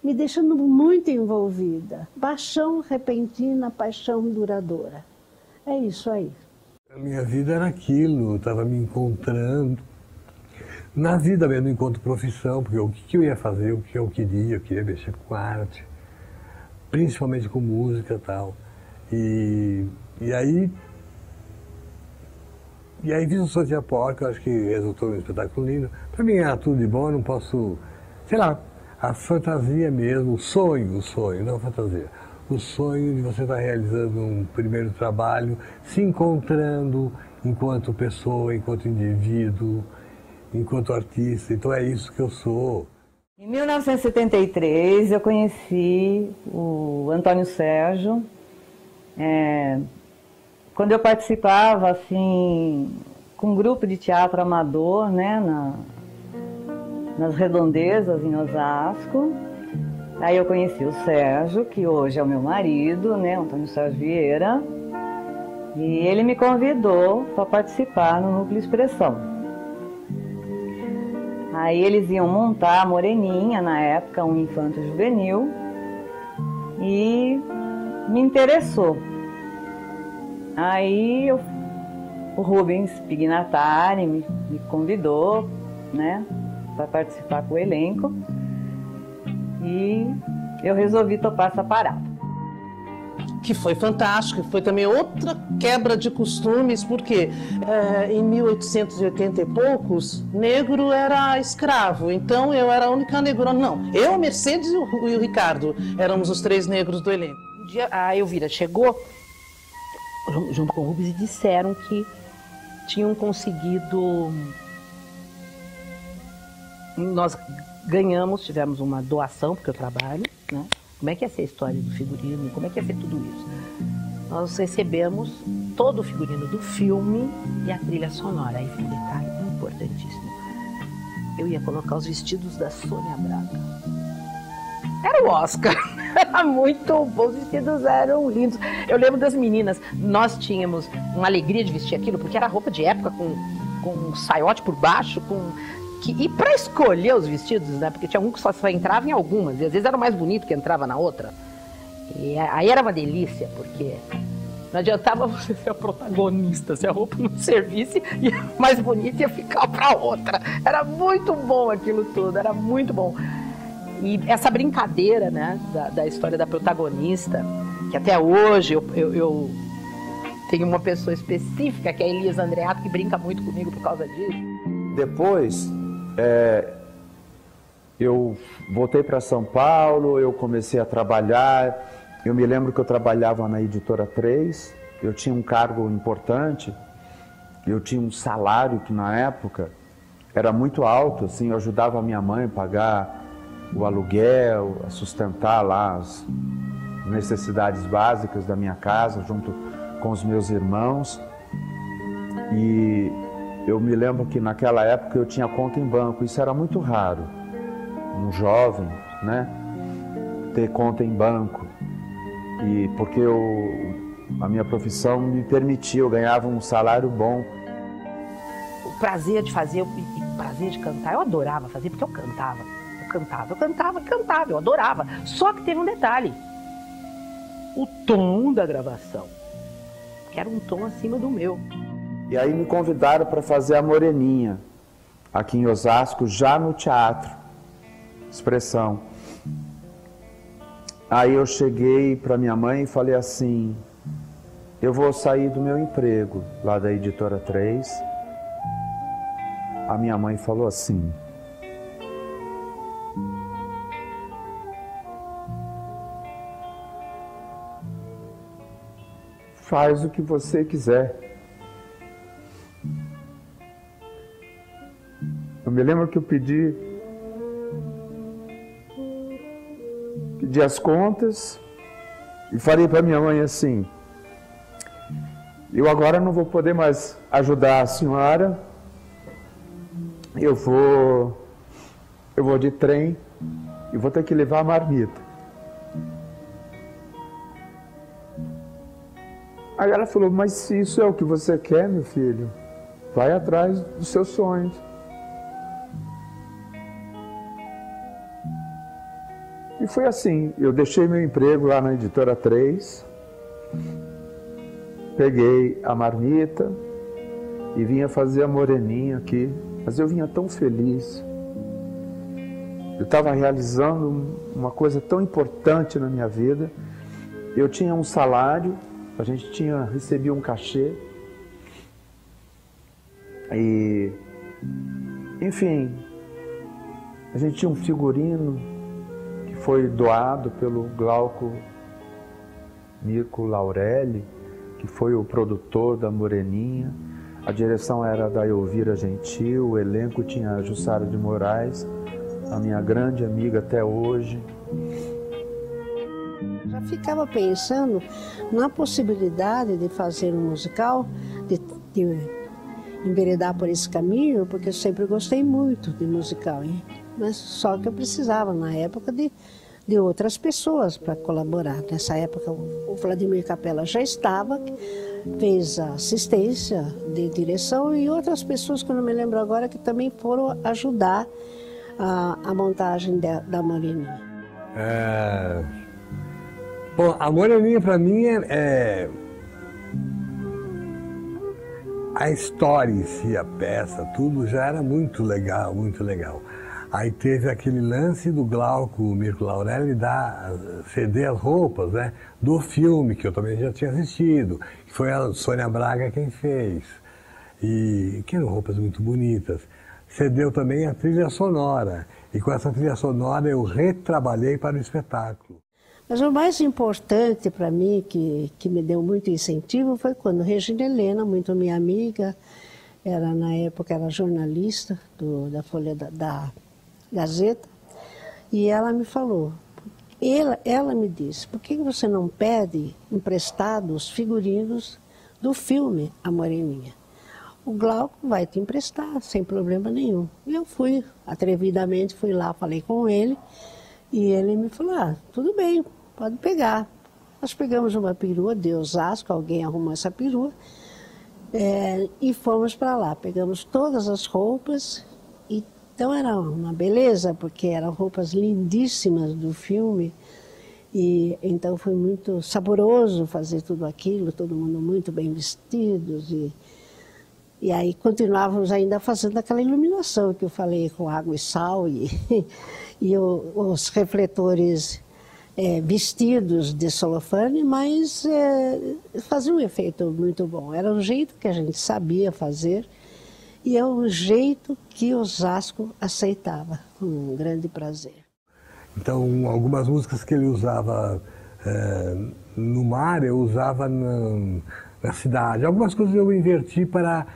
me deixando muito envolvida. Paixão repentina, paixão duradoura. É isso aí. A minha vida era aquilo, eu estava me encontrando. Na vida mesmo, encontro profissão, porque o que eu ia fazer, o que eu queria mexer com arte, principalmente com música e tal. E aí fiz o Sofia Porca, eu acho que resultou num espetáculo lindo. Para mim era tudo de bom, eu não posso, sei lá, a fantasia mesmo, o sonho, não a fantasia. O sonho de você estar realizando um primeiro trabalho, se encontrando enquanto pessoa, enquanto indivíduo, enquanto artista. Então é isso que eu sou. Em 1973 eu conheci o Antônio Sérgio. Quando eu participava assim com um grupo de teatro amador, né, nas Redondezas em Osasco. Aí eu conheci o Sérgio, que hoje é o meu marido, né, Antônio Sérgio Vieira, e ele me convidou para participar no Núcleo Expressão. Aí eles iam montar a Moreninha, na época, um infanto juvenil, e me interessou. Aí o Rubens Pignatari me convidou, né, para participar com o elenco. E eu resolvi topar essa parada. Que foi fantástico, foi também outra quebra de costumes, porque em 1880 e poucos, negro era escravo, então eu era a única negrona. Não, eu, a Mercedes e o Ricardo éramos os 3 negros do elenco. Um dia a Elvira chegou junto com o Rubens e disseram que tinham conseguido... Nós tivemos uma doação, porque eu trabalho, né? Como é que ia ser a história do figurino, como é que ia ser tudo isso? Nós recebemos todo o figurino do filme e a trilha sonora. Aí fica um detalhe importantíssimo. Eu ia colocar os vestidos da Sônia Braga. Era o Oscar, era muito bom, os vestidos eram lindos. Eu lembro das meninas, nós tínhamos uma alegria de vestir aquilo, porque era roupa de época, com um saiote por baixo, e para escolher os vestidos, né? Porque tinha um que só entrava em algumas, e às vezes era o mais bonito que entrava na outra. E aí era uma delícia, porque não adiantava você ser a protagonista, se a roupa não servisse, e a mais bonita ia ficar para outra. Era muito bom aquilo tudo, era muito bom. E essa brincadeira, né, da história da protagonista, que até hoje eu tenho uma pessoa específica, que é a Elias Andreato, que brinca muito comigo por causa disso. Depois, eu voltei para São Paulo, eu comecei a trabalhar. Eu me lembro que eu trabalhava na Editora 3, eu tinha um cargo importante, eu tinha um salário que na época era muito alto, assim, eu ajudava a minha mãe a pagar o aluguel, a sustentar lá as necessidades básicas da minha casa, junto com os meus irmãos. E eu me lembro que naquela época eu tinha conta em banco, isso era muito raro, um jovem, né, ter conta em banco. E porque a minha profissão me permitia, eu ganhava um salário bom. O prazer de fazer, o prazer de cantar, eu adorava fazer, porque eu cantava, eu adorava. Só que teve um detalhe, o tom da gravação, que era um tom acima do meu. E aí me convidaram para fazer a Moreninha, aqui em Osasco, já no Teatro Expressão. Aí eu cheguei para minha mãe e falei assim, eu vou sair do meu emprego, lá da Editora 3. A minha mãe falou assim, faz o que você quiser. Eu me lembro que eu pedi as contas e falei para minha mãe assim, eu agora não vou poder mais ajudar a senhora, eu vou de trem e vou ter que levar a marmita. Aí ela falou, mas se isso é o que você quer, meu filho, vai atrás dos seus sonhos. E foi assim, eu deixei meu emprego lá na Editora 3, peguei a marmita e vinha fazer a moreninha aqui, mas eu vinha tão feliz. Eu estava realizando uma coisa tão importante na minha vida. Eu tinha um salário, a gente recebia um cachê. E, enfim, a gente tinha um figurino que foi doado pelo Glauco Mirko Laurelli, que foi o produtor da Moreninha. A direção era da Elvira Gentil, o elenco tinha a Jussara de Moraes, a minha grande amiga até hoje. Já ficava pensando na possibilidade de fazer um musical, de enveredar por esse caminho, porque eu sempre gostei muito de musical, hein? Mas só que eu precisava, na época, de outras pessoas para colaborar. Nessa época, o Vladimir Capella já estava, fez a assistência de direção e outras pessoas que eu não me lembro agora que também foram ajudar a montagem da Moreninha. Bom, a Moreninha para mim a história em si, a peça, tudo já era muito legal, muito legal. Aí teve aquele lance do Glauco Mirko Laurelli ceder as roupas, né, do filme, que eu também já tinha assistido, que foi a Sônia Braga quem fez, e que eram roupas muito bonitas. Cedeu também a trilha sonora, e com essa trilha sonora eu retrabalhei para o espetáculo. Mas o mais importante para mim, que me deu muito incentivo, foi quando Regina Helena, muito minha amiga, na época era jornalista da Folha da Gazeta, e ela me falou, ela me disse, por que você não pede emprestado os figurinos do filme A Moreninha? O Glauco vai te emprestar, sem problema nenhum. E eu atrevidamente fui lá, falei com ele, e ele me falou, tudo bem, pode pegar. Nós pegamos uma perua de Osasco, alguém arrumou essa perua, e fomos para lá. Pegamos todas as roupas, então era uma beleza, porque eram roupas lindíssimas do filme, e então foi muito saboroso fazer tudo aquilo, todo mundo muito bem vestidos, e aí continuávamos ainda fazendo aquela iluminação que eu falei, com água e sal, e os refletores vestidos de celofane, mas fazia um efeito muito bom. Era um jeito que a gente sabia fazer e é um jeito que Osasco aceitava, com um grande prazer. Então, algumas músicas que ele usava no mar, eu usava na cidade. Algumas coisas eu inverti para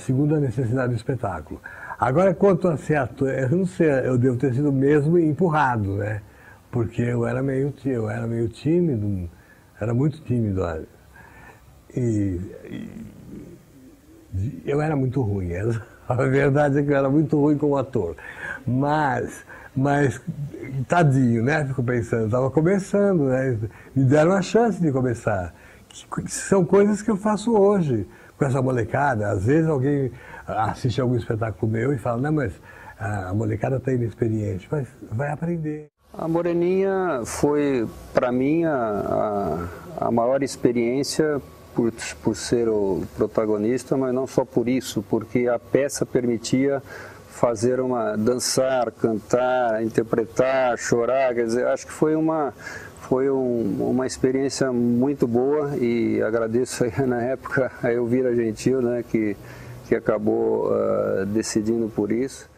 segundo a necessidade do espetáculo. Agora, quanto a ser ator, eu não sei, eu devo ter sido mesmo empurrado, né? Porque eu era meio tímido, era muito tímido. Eu era muito ruim, a verdade é que eu era muito ruim como ator. Mas tadinho, né? Fico pensando, estava começando, né? Me deram a chance de começar. São coisas que eu faço hoje com essa molecada. Às vezes alguém assiste algum espetáculo meu e fala, não, mas a molecada está inexperiente, mas vai aprender. A Moreninha foi, para mim, a maior experiência por ser o protagonista, mas não só por isso, porque a peça permitia fazer dançar, cantar, interpretar, chorar, quer dizer, acho que foi uma experiência muito boa e agradeço aí, na época a Elvira Gentil, né, que acabou decidindo por isso.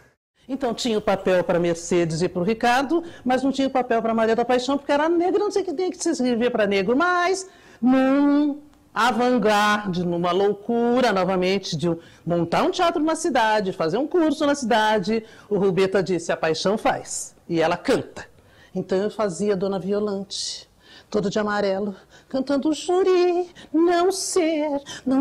Então tinha o papel para Mercedes e para o Ricardo, mas não tinha o papel para Maria da Paixão, porque era negra, não sei o que tem que se escrever para negro, mas num avant-garde, numa loucura novamente de montar um teatro na cidade, fazer um curso na cidade, o Rubeta disse, a Paixão faz, e ela canta. Então eu fazia Dona Violante, todo de amarelo, cantando jure não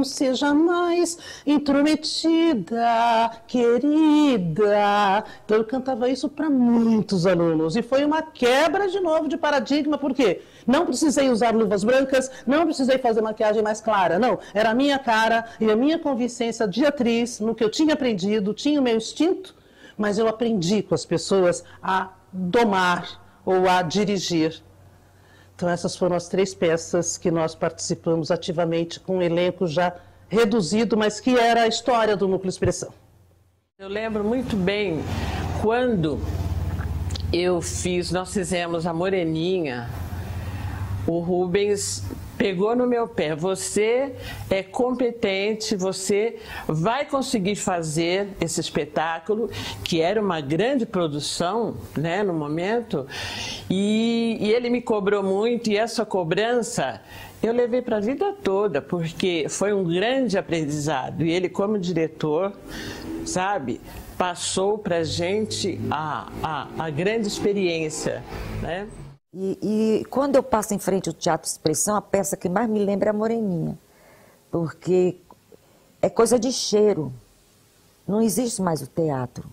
seja mais intrometida, querida. Então eu cantava isso para muitos alunos e foi uma quebra de novo de paradigma, porque não precisei usar luvas brancas, não precisei fazer maquiagem mais clara, não. Era a minha cara e a minha convicência de atriz, no que eu tinha aprendido, tinha o meu instinto, mas eu aprendi com as pessoas a domar ou a dirigir. Então essas foram as 3 peças que nós participamos ativamente com um elenco já reduzido, mas que era a história do Núcleo Expressão. Eu lembro muito bem quando nós fizemos a Moreninha, o Rubens pegou no meu pé: você é competente, você vai conseguir fazer esse espetáculo, que era uma grande produção, né, no momento, e ele me cobrou muito, e essa cobrança eu levei para a vida toda, porque foi um grande aprendizado, e ele, como diretor, sabe, passou para a gente a grande experiência, né? E quando eu passo em frente ao Teatro Expressão, a peça que mais me lembra é a Moreninha, porque é coisa de cheiro, não existe mais o teatro.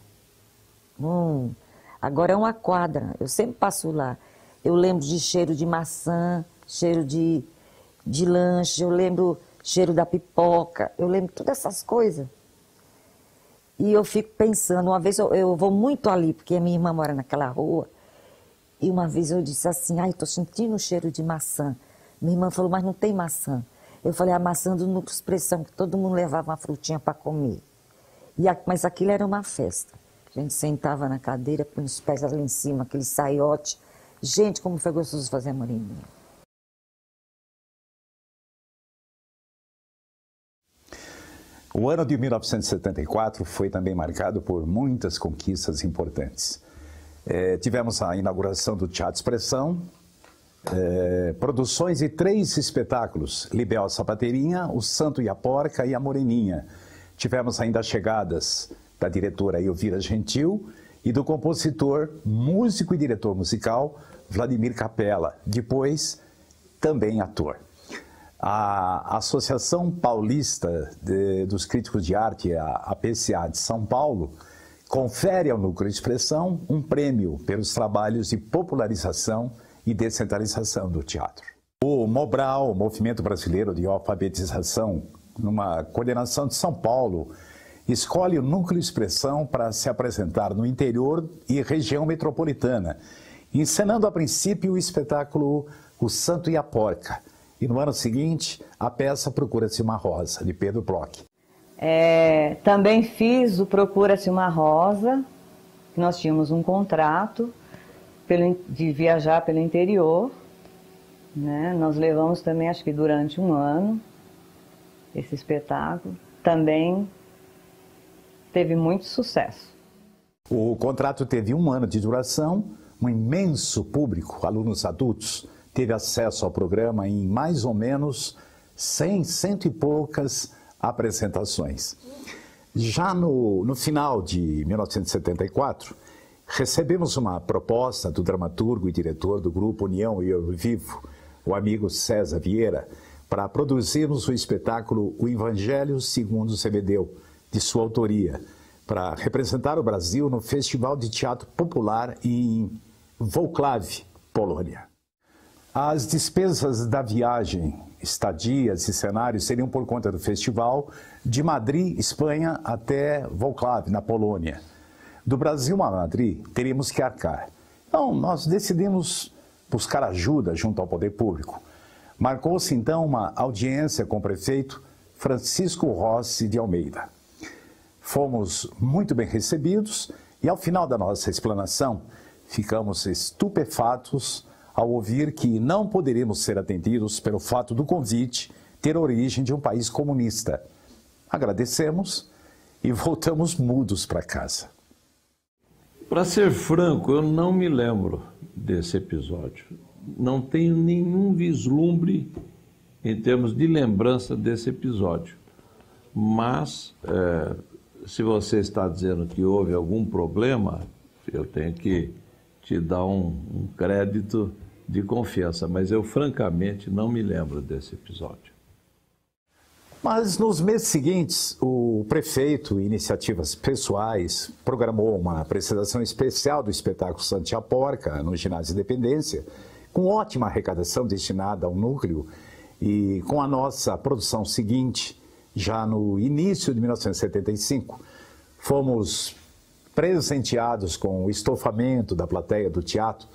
Agora é uma quadra, eu sempre passo lá, eu lembro de cheiro de maçã, cheiro de lanche, eu lembro cheiro da pipoca, eu lembro todas essas coisas. E eu fico pensando, uma vez eu vou muito ali, porque a minha irmã mora naquela rua, e uma vez eu disse assim: ai, estou sentindo o cheiro de maçã. Minha irmã falou: mas não tem maçã. Eu falei: a maçã do Núcleo Expressão, que todo mundo levava uma frutinha para comer. Mas aquilo era uma festa. A gente sentava na cadeira, põe os pés ali em cima, aquele saiote. Gente, como foi gostoso fazer a Moreninha. O ano de 1974 foi também marcado por muitas conquistas importantes. Tivemos a inauguração do Teatro Expressão, produções de 3 espetáculos: Libel Sapateirinha, O Santo e a Porca e a Moreninha. Tivemos ainda as chegadas da diretora Elvira Gentil e do compositor, músico e diretor musical Vladimir Capella, depois também ator. A Associação Paulista dos Críticos de Arte, a APCA de São Paulo, confere ao Núcleo Expressão um prêmio pelos trabalhos de popularização e descentralização do teatro. O Mobral, Movimento Brasileiro de Alfabetização, numa coordenação de São Paulo, escolhe o Núcleo Expressão para se apresentar no interior e região metropolitana, encenando a princípio o espetáculo O Santo e a Porca. E no ano seguinte, a peça Procura-se uma Rosa, de Pedro Bloch. Também fiz o Procura-se uma Rosa, que nós tínhamos um contrato de viajar pelo interior, né? Nós levamos também, acho que durante um ano, esse espetáculo. Também teve muito sucesso. O contrato teve 1 ano de duração, um imenso público, alunos adultos, teve acesso ao programa em mais ou menos 100 e poucas apresentações. Já no final de 1974, recebemos uma proposta do dramaturgo e diretor do grupo União e Eu Vivo, o amigo César Vieira, para produzirmos o espetáculo O Evangelho segundo Zebedeu, de sua autoria, para representar o Brasil no Festival de Teatro Popular em Wrocław, Polônia. As despesas da viagem, estadias e cenários seriam por conta do festival de Madrid, Espanha, até Wrocław, na Polônia. Do Brasil a Madrid, teríamos que arcar. Então, nós decidimos buscar ajuda junto ao poder público. Marcou-se, então, uma audiência com o prefeito Francisco Rossi de Almeida. Fomos muito bem recebidos e, ao final da nossa explanação, ficamos estupefatos ao ouvir que não poderíamos ser atendidos pelo fato do convite ter origem de um país comunista. Agradecemos e voltamos mudos para casa. Para ser franco, eu não me lembro desse episódio. Não tenho nenhum vislumbre em termos de lembrança desse episódio. Mas, se você está dizendo que houve algum problema, eu tenho que te dar um crédito de confiança, mas eu francamente não me lembro desse episódio. Mas nos meses seguintes, o prefeito, iniciativas pessoais, programou uma apresentação especial do espetáculo Santia Porca no Ginásio Independência, com ótima arrecadação destinada ao núcleo e com a nossa produção seguinte, já no início de 1975, fomos presenteados com o estofamento da plateia do teatro,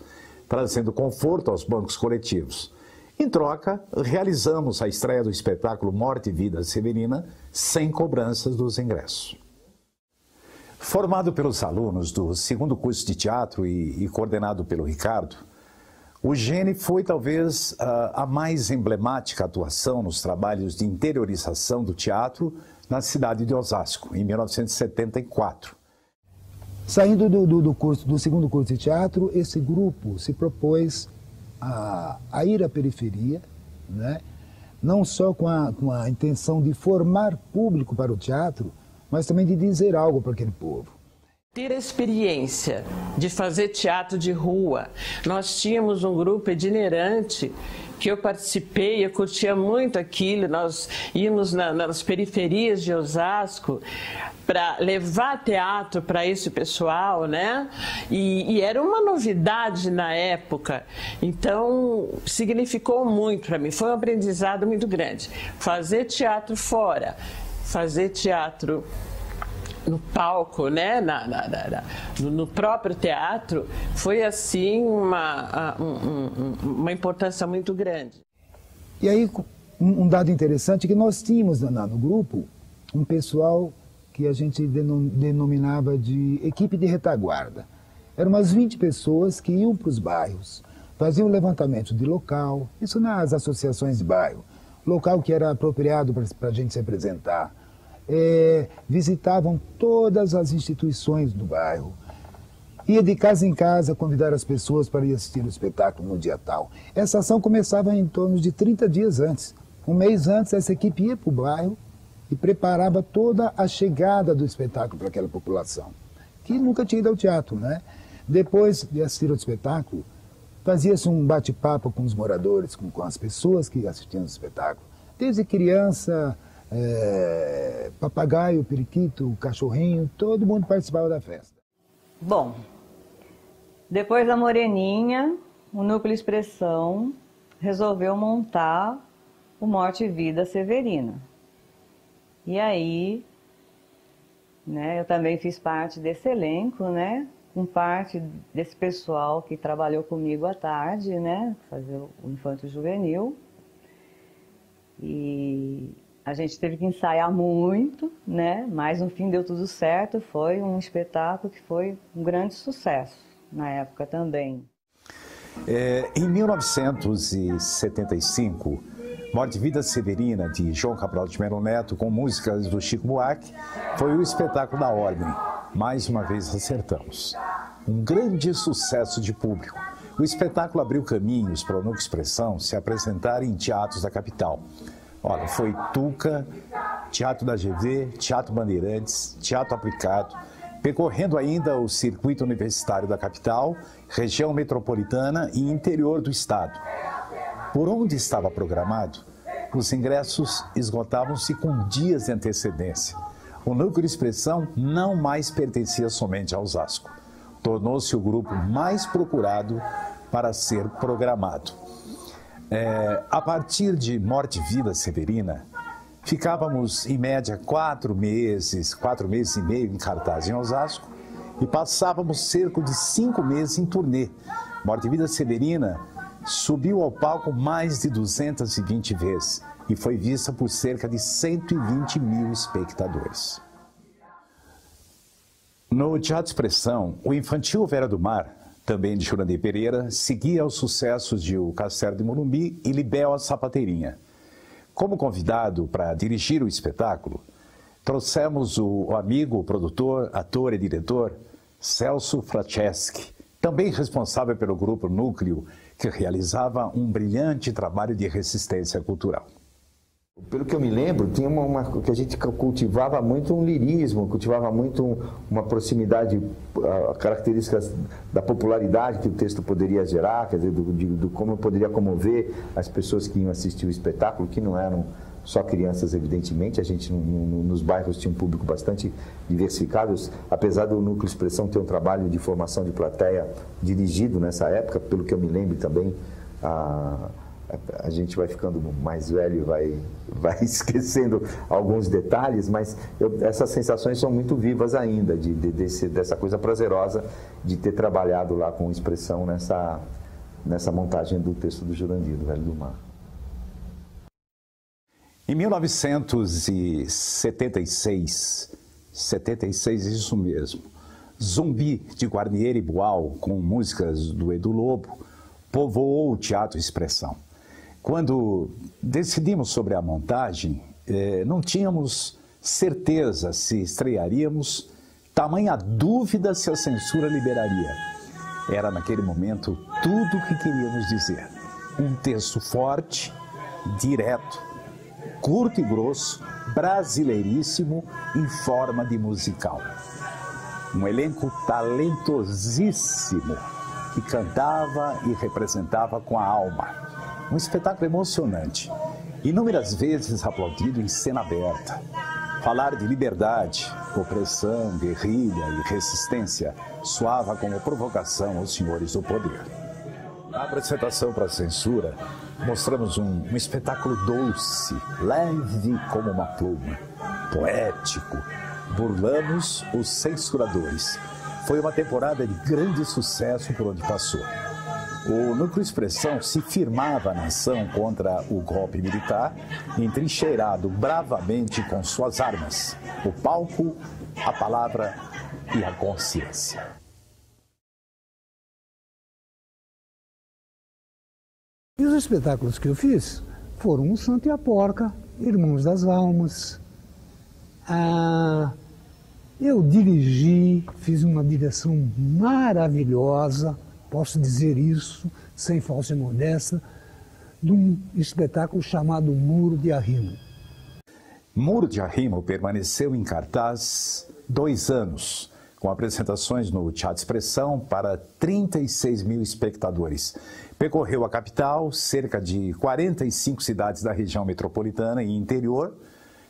trazendo conforto aos bancos coletivos. Em troca, realizamos a estreia do espetáculo Morte e Vida Severina sem cobranças dos ingressos. Formado pelos alunos do segundo curso de teatro e coordenado pelo Ricardo, o Gene foi talvez a mais emblemática atuação nos trabalhos de interiorização do teatro na cidade de Osasco, em 1974. Saindo do segundo curso de teatro, esse grupo se propôs a ir à periferia, né? Não só com a intenção de formar público para o teatro, mas também de dizer algo para aquele povo. Ter a experiência de fazer teatro de rua. Nós tínhamos um grupo itinerante que eu participei, eu curtia muito aquilo, nós íamos nas periferias de Osasco para levar teatro para esse pessoal, né? E era uma novidade na época, então significou muito para mim, foi um aprendizado muito grande. Fazer teatro fora, fazer teatro no palco, né? No próprio teatro, foi assim uma importância muito grande. E aí, um dado interessante é que nós tínhamos no grupo um pessoal que a gente denominava de equipe de retaguarda. Eram umas 20 pessoas que iam para os bairros, faziam o levantamento de local, isso nas associações de bairro, local que era apropriado para a gente se apresentar. Visitavam todas as instituições do bairro, ia de casa em casa convidar as pessoas para ir assistir o espetáculo no dia tal. Essa ação começava em torno de 30 dias antes. Um mês antes, essa equipe ia para o bairro e preparava toda a chegada do espetáculo para aquela população, que nunca tinha ido ao teatro, né? Depois de assistir ao espetáculo, fazia-se um bate-papo com os moradores, com as pessoas que assistiam ao espetáculo, desde criança, papagaio, periquito, cachorrinho, todo mundo participava da festa. Bom, depois da Moreninha, o Núcleo Expressão resolveu montar o Morte e Vida Severina. E aí, né, eu também fiz parte desse elenco, né, com parte desse pessoal que trabalhou comigo à tarde, né, fazer o Infanto Juvenil. E a gente teve que ensaiar muito, né? Mas no fim deu tudo certo. Foi um espetáculo que foi um grande sucesso na época também. Em 1975, Morte e Vida Severina, de João Cabral de Melo Neto, com músicas do Chico Buarque, foi o espetáculo da Ordem. Mais uma vez acertamos. Um grande sucesso de público. O espetáculo abriu caminhos para o Núcleo Expressão se apresentar em teatros da capital. Olha, foi Tuca, Teatro da GV, Teatro Bandeirantes, Teatro Aplicado, percorrendo ainda o circuito universitário da capital, região metropolitana e interior do estado. Por onde estava programado, os ingressos esgotavam-se com dias de antecedência. O Núcleo Expressão não mais pertencia somente a Osasco. Tornou-se o grupo mais procurado para ser programado. A partir de Morte e Vida Severina, ficávamos em média 4 meses e meio em cartaz em Osasco e passávamos cerca de 5 meses em turnê. Morte e Vida Severina subiu ao palco mais de 220 vezes e foi vista por cerca de 120 mil espectadores. No Teatro Expressão, o Infantil Vera do Mar, também de Jurandir Pereira, seguia os sucessos de O Castelo de Morumbi e Libel a Sapateirinha. Como convidado para dirigir o espetáculo, trouxemos o amigo, produtor, ator e diretor Celso Franceschi, também responsável pelo grupo Núcleo, que realizava um brilhante trabalho de resistência cultural. Pelo que eu me lembro, tinha que a gente cultivava muito um lirismo, cultivava muito uma proximidade, características da popularidade que o texto poderia gerar, quer dizer, do como poderia comover as pessoas que iam assistir o espetáculo, que não eram só crianças, evidentemente. A gente nos bairros tinha um público bastante diversificado, apesar do Núcleo Expressão ter um trabalho de formação de plateia dirigido nessa época, pelo que eu me lembro também. A gente vai ficando mais velho, vai esquecendo alguns detalhes, mas essas sensações são muito vivas ainda, dessa coisa prazerosa de ter trabalhado lá com Expressão nessa montagem do texto do Jurandir, do Velho do Mar. Em 1976, isso mesmo, Zumbi, de Guarnieri Bual, com músicas do Edu Lobo, povoou o Teatro Expressão. Quando decidimos sobre a montagem, não tínhamos certeza se estrearíamos, tamanha dúvida se a censura liberaria. Era naquele momento tudo o que queríamos dizer. Um texto forte, direto, curto e grosso, brasileiríssimo, em forma de musical. Um elenco talentosíssimo que cantava e representava com a alma. Um espetáculo emocionante, inúmeras vezes aplaudido em cena aberta. Falar de liberdade, opressão, guerrilha e resistência soava como provocação aos senhores do poder. Na apresentação para a censura, mostramos um espetáculo doce, leve como uma pluma, poético. Burlamos os censuradores. Foi uma temporada de grande sucesso por onde passou. O Núcleo Expressão se firmava na ação contra o golpe militar, entrincheirado bravamente com suas armas, o palco, a palavra e a consciência. E os espetáculos que eu fiz foram O Santo e a Porca, Irmãos das Almas. Eu dirigi, fiz uma direção maravilhosa, posso dizer isso, sem falsa modéstia, de um espetáculo chamado Muro de Arrimo. Muro de Arrimo permaneceu em cartaz 2 anos, com apresentações no Teatro Expressão para 36 mil espectadores. Percorreu a capital, cerca de 45 cidades da região metropolitana e interior,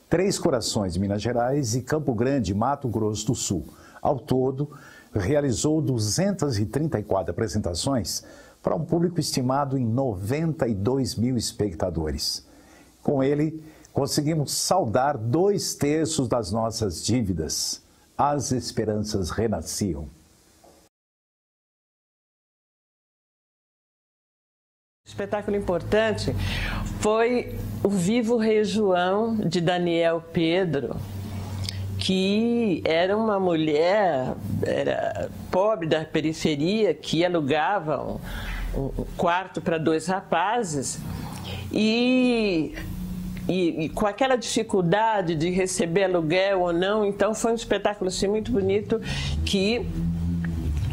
3 corações de Minas Gerais e Campo Grande, Mato Grosso do Sul. Ao todo, realizou 234 apresentações para um público estimado em 92 mil espectadores. Com ele, conseguimos saldar 2/3 das nossas dívidas. As esperanças renasciam. Espetáculo importante foi o Vivo Rei João, de Daniel Pedro, que era uma mulher pobre da periferia, que alugava um quarto para 2 rapazes e com aquela dificuldade de receber aluguel ou não. Então foi um espetáculo assim, muito bonito, que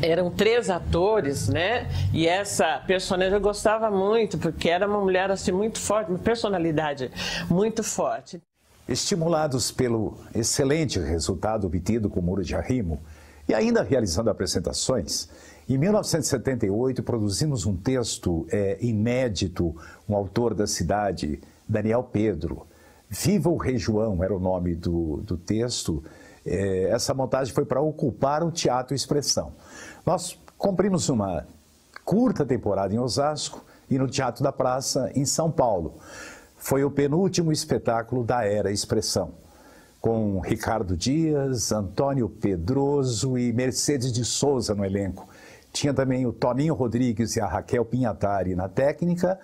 eram 3 atores, né? E essa personagem eu gostava muito, porque era uma mulher assim muito forte, uma personalidade muito forte. Estimulados pelo excelente resultado obtido com o Muro de Arrimo e ainda realizando apresentações, em 1978 produzimos um texto inédito, um autor da cidade, Daniel Pedro. Viva o Rei João era o nome do texto. Essa montagem foi para ocupar o Teatro Expressão. Nós cumprimos uma curta temporada em Osasco e no Teatro da Praça, em São Paulo. Foi o penúltimo espetáculo da Era Expressão, com Ricardo Dias, Antônio Pedroso e Mercedes de Souza no elenco. Tinha também o Toninho Rodrigues e a Raquel Pinhatari na técnica,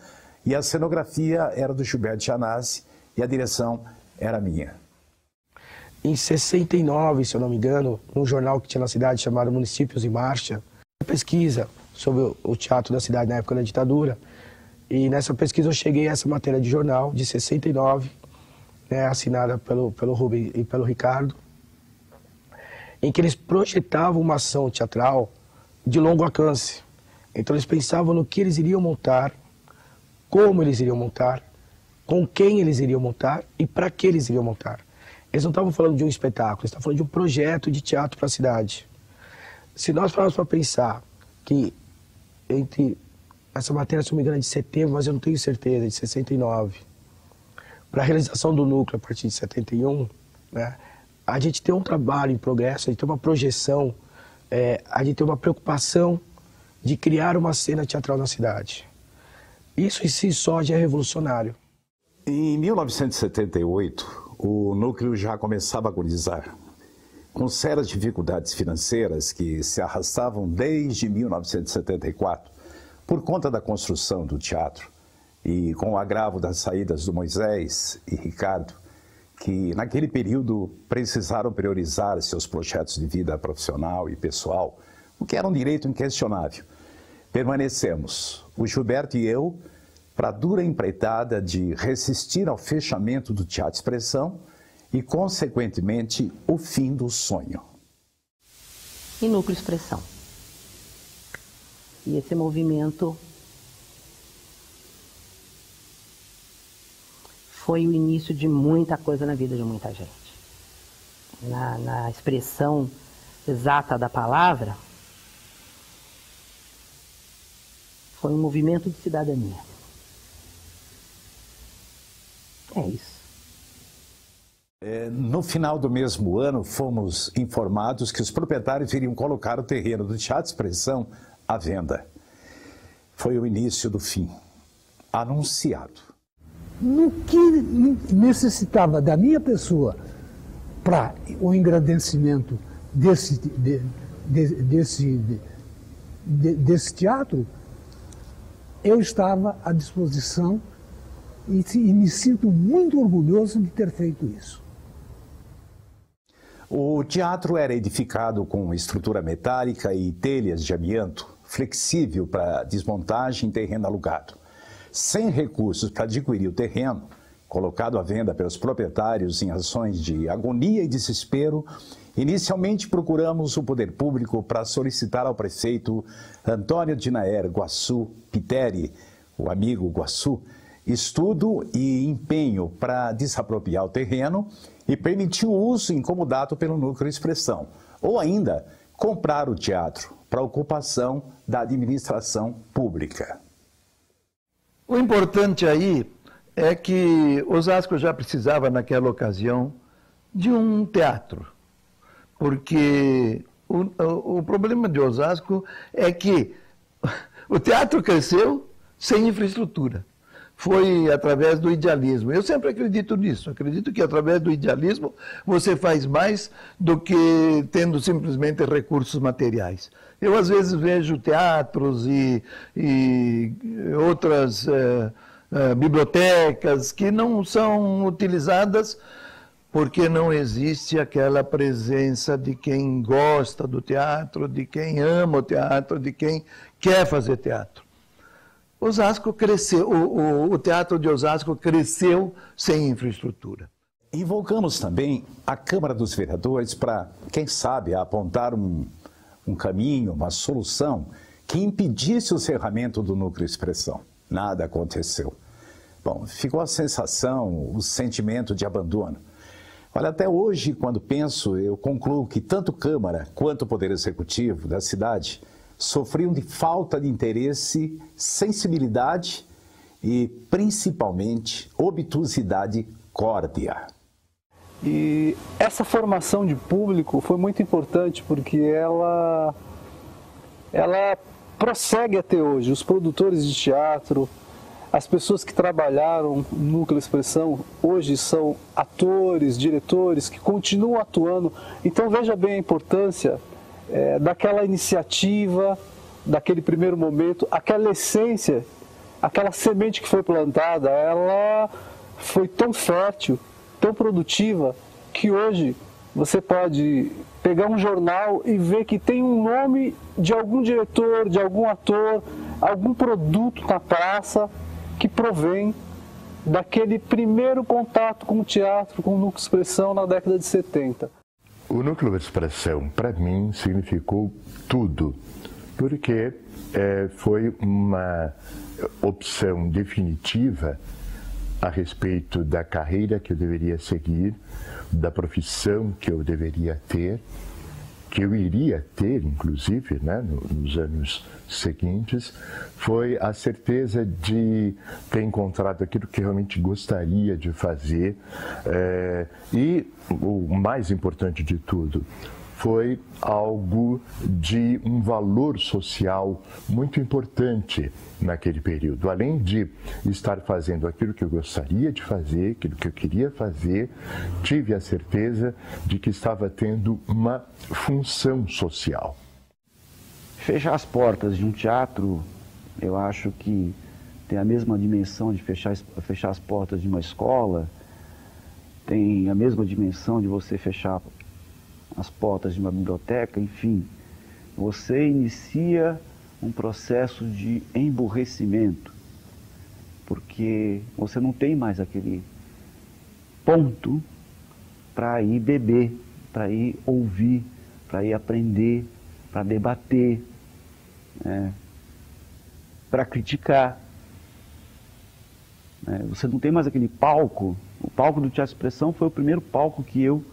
e a cenografia era do Gilberto Janassi e a direção era minha. Em 69, se eu não me engano, num jornal que tinha na cidade chamado Municípios em Marcha, pesquisa sobre o teatro da cidade na época da ditadura. E nessa pesquisa eu cheguei a essa matéria de jornal, de 69, né, assinada pelo Rubem e pelo Ricardo, em que eles projetavam uma ação teatral de longo alcance. Então eles pensavam no que eles iriam montar, como eles iriam montar com quem eles iriam montar e para que eles iriam montar. Eles não estavam falando de um espetáculo, eles estavam falando de um projeto de teatro para a cidade. Se nós formos para pensar que entre essa matéria, se não me engano, é de setembro, mas eu não tenho certeza, de 69, para a realização do núcleo a partir de 71, né, a gente tem um trabalho em progresso, a gente tem uma projeção, a gente tem uma preocupação de criar uma cena teatral na cidade. Isso em si só já é revolucionário. Em 1978, o núcleo já começava a agonizar, com sérias dificuldades financeiras que se arrastavam desde 1974, por conta da construção do teatro e com o agravo das saídas do Moisés e Ricardo, que naquele período precisaram priorizar seus projetos de vida profissional e pessoal, o que era um direito inquestionável. Permanecemos, o Gilberto e eu, para a dura empreitada de resistir ao fechamento do Teatro Expressão e, consequentemente, o fim do sonho. E Núcleo Expressão. E esse movimento foi o início de muita coisa na vida de muita gente. Na expressão exata da palavra, foi um movimento de cidadania. É isso. No final do mesmo ano, fomos informados que os proprietários iriam colocar o terreno do Teatro Expressão à venda. Foi o início do fim, anunciado. No que necessitava da minha pessoa para o engrandecimento desse teatro, eu estava à disposição e me sinto muito orgulhoso de ter feito isso. O teatro era edificado com estrutura metálica e telhas de amianto, flexível para desmontagem em terreno alugado. Sem recursos para adquirir o terreno, colocado à venda pelos proprietários em ações de agonia e desespero, inicialmente procuramos o poder público para solicitar ao prefeito Antônio Dinaer Guaçu Piteri, o amigo Guaçu, estudo e empenho para desapropriar o terreno e permitir o uso incomodado pelo Núcleo Expressão, ou ainda comprar o teatro para ocupação da administração pública. O importante aí é que Osasco já precisava, naquela ocasião, de um teatro, porque o problema de Osasco é que o teatro cresceu sem infraestrutura. Foi através do idealismo. Eu sempre acredito nisso. Acredito que através do idealismo você faz mais do que tendo simplesmente recursos materiais. Eu às vezes vejo teatros e outras bibliotecas que não são utilizadas porque não existe aquela presença de quem gosta do teatro, de quem ama o teatro, de quem quer fazer teatro. Osasco cresceu, o teatro de Osasco cresceu sem infraestrutura. Invocamos também a Câmara dos Vereadores para, quem sabe, apontar um caminho, uma solução que impedisse o cerramento do Núcleo Expressão. Nada aconteceu. Bom, ficou a sensação, o sentimento de abandono. Olha, até hoje, quando penso, eu concluo que tanto Câmara quanto o Poder Executivo da cidade sofriam de falta de interesse, sensibilidade e, principalmente, obtusidade córdia. E essa formação de público foi muito importante porque ela prossegue até hoje. Os produtores de teatro, as pessoas que trabalharam no Núcleo Expressão, hoje são atores, diretores que continuam atuando. Então veja bem a importância daquela iniciativa, daquele primeiro momento, aquela essência, aquela semente que foi plantada, ela foi tão fértil, tão produtiva, que hoje você pode pegar um jornal e ver que tem um nome de algum diretor, de algum ator, algum produto na praça que provém daquele primeiro contato com o teatro, com o Núcleo Expressão na década de 70. O Núcleo Expressão, para mim, significou tudo, porque foi uma opção definitiva a respeito da carreira que eu deveria seguir, da profissão que eu deveria ter, que eu iria ter, inclusive, né, nos anos seguintes, foi a certeza de ter encontrado aquilo que realmente gostaria de fazer. E o mais importante de tudo, foi algo de um valor social muito importante naquele período. Além de estar fazendo aquilo que eu gostaria de fazer, aquilo que eu queria fazer, tive a certeza de que estava tendo uma função social. Fechar as portas de um teatro, eu acho que tem a mesma dimensão de fechar as portas de uma escola, tem a mesma dimensão de você fechar as portas de uma biblioteca, enfim. Você inicia um processo de emburrecimento, porque você não tem mais aquele ponto para ir beber, para ir ouvir, para ir aprender, para debater, para criticar. Você não tem mais aquele palco. O palco do Teatro Expressão foi o primeiro palco que eu,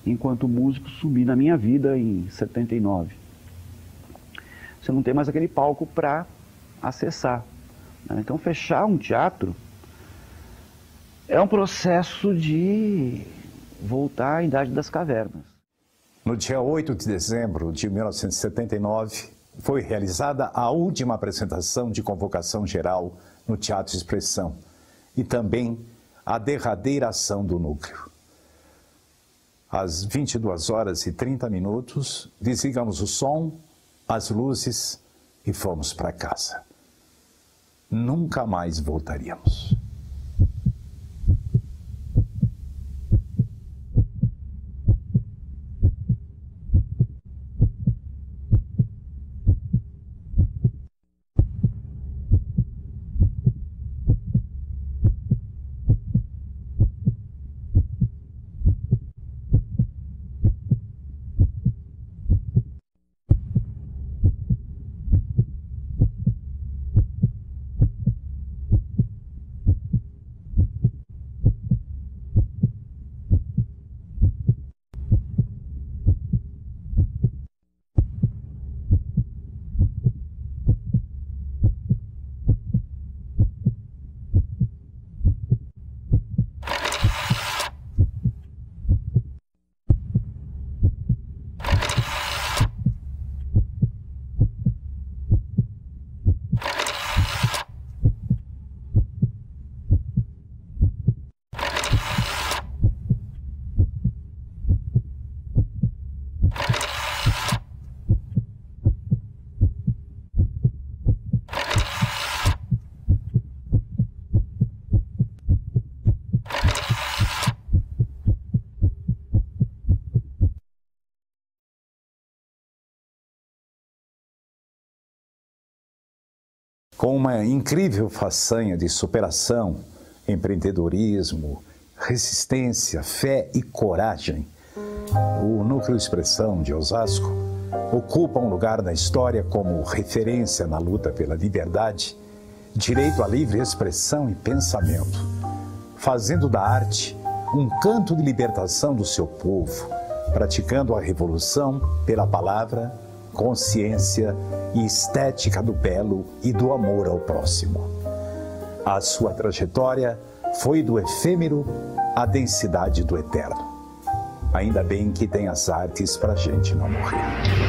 enquanto músico, subi na minha vida em 79. Você não tem mais aquele palco para acessar. Então, fechar um teatro é um processo de voltar à Idade das Cavernas. No dia 8 de dezembro de 1979, foi realizada a última apresentação de convocação geral no Teatro Expressão e também a derradeira ação do núcleo. Às 22h30, desligamos o som, as luzes e fomos para casa. Nunca mais voltaríamos. Com uma incrível façanha de superação, empreendedorismo, resistência, fé e coragem, o Núcleo Expressão de Osasco ocupa um lugar na história como referência na luta pela liberdade, direito à livre expressão e pensamento, fazendo da arte um canto de libertação do seu povo, praticando a revolução pela palavra, consciência e estética do belo e do amor ao próximo. A sua trajetória foi do efêmero à densidade do eterno. Ainda bem que tem as artes para a gente não morrer.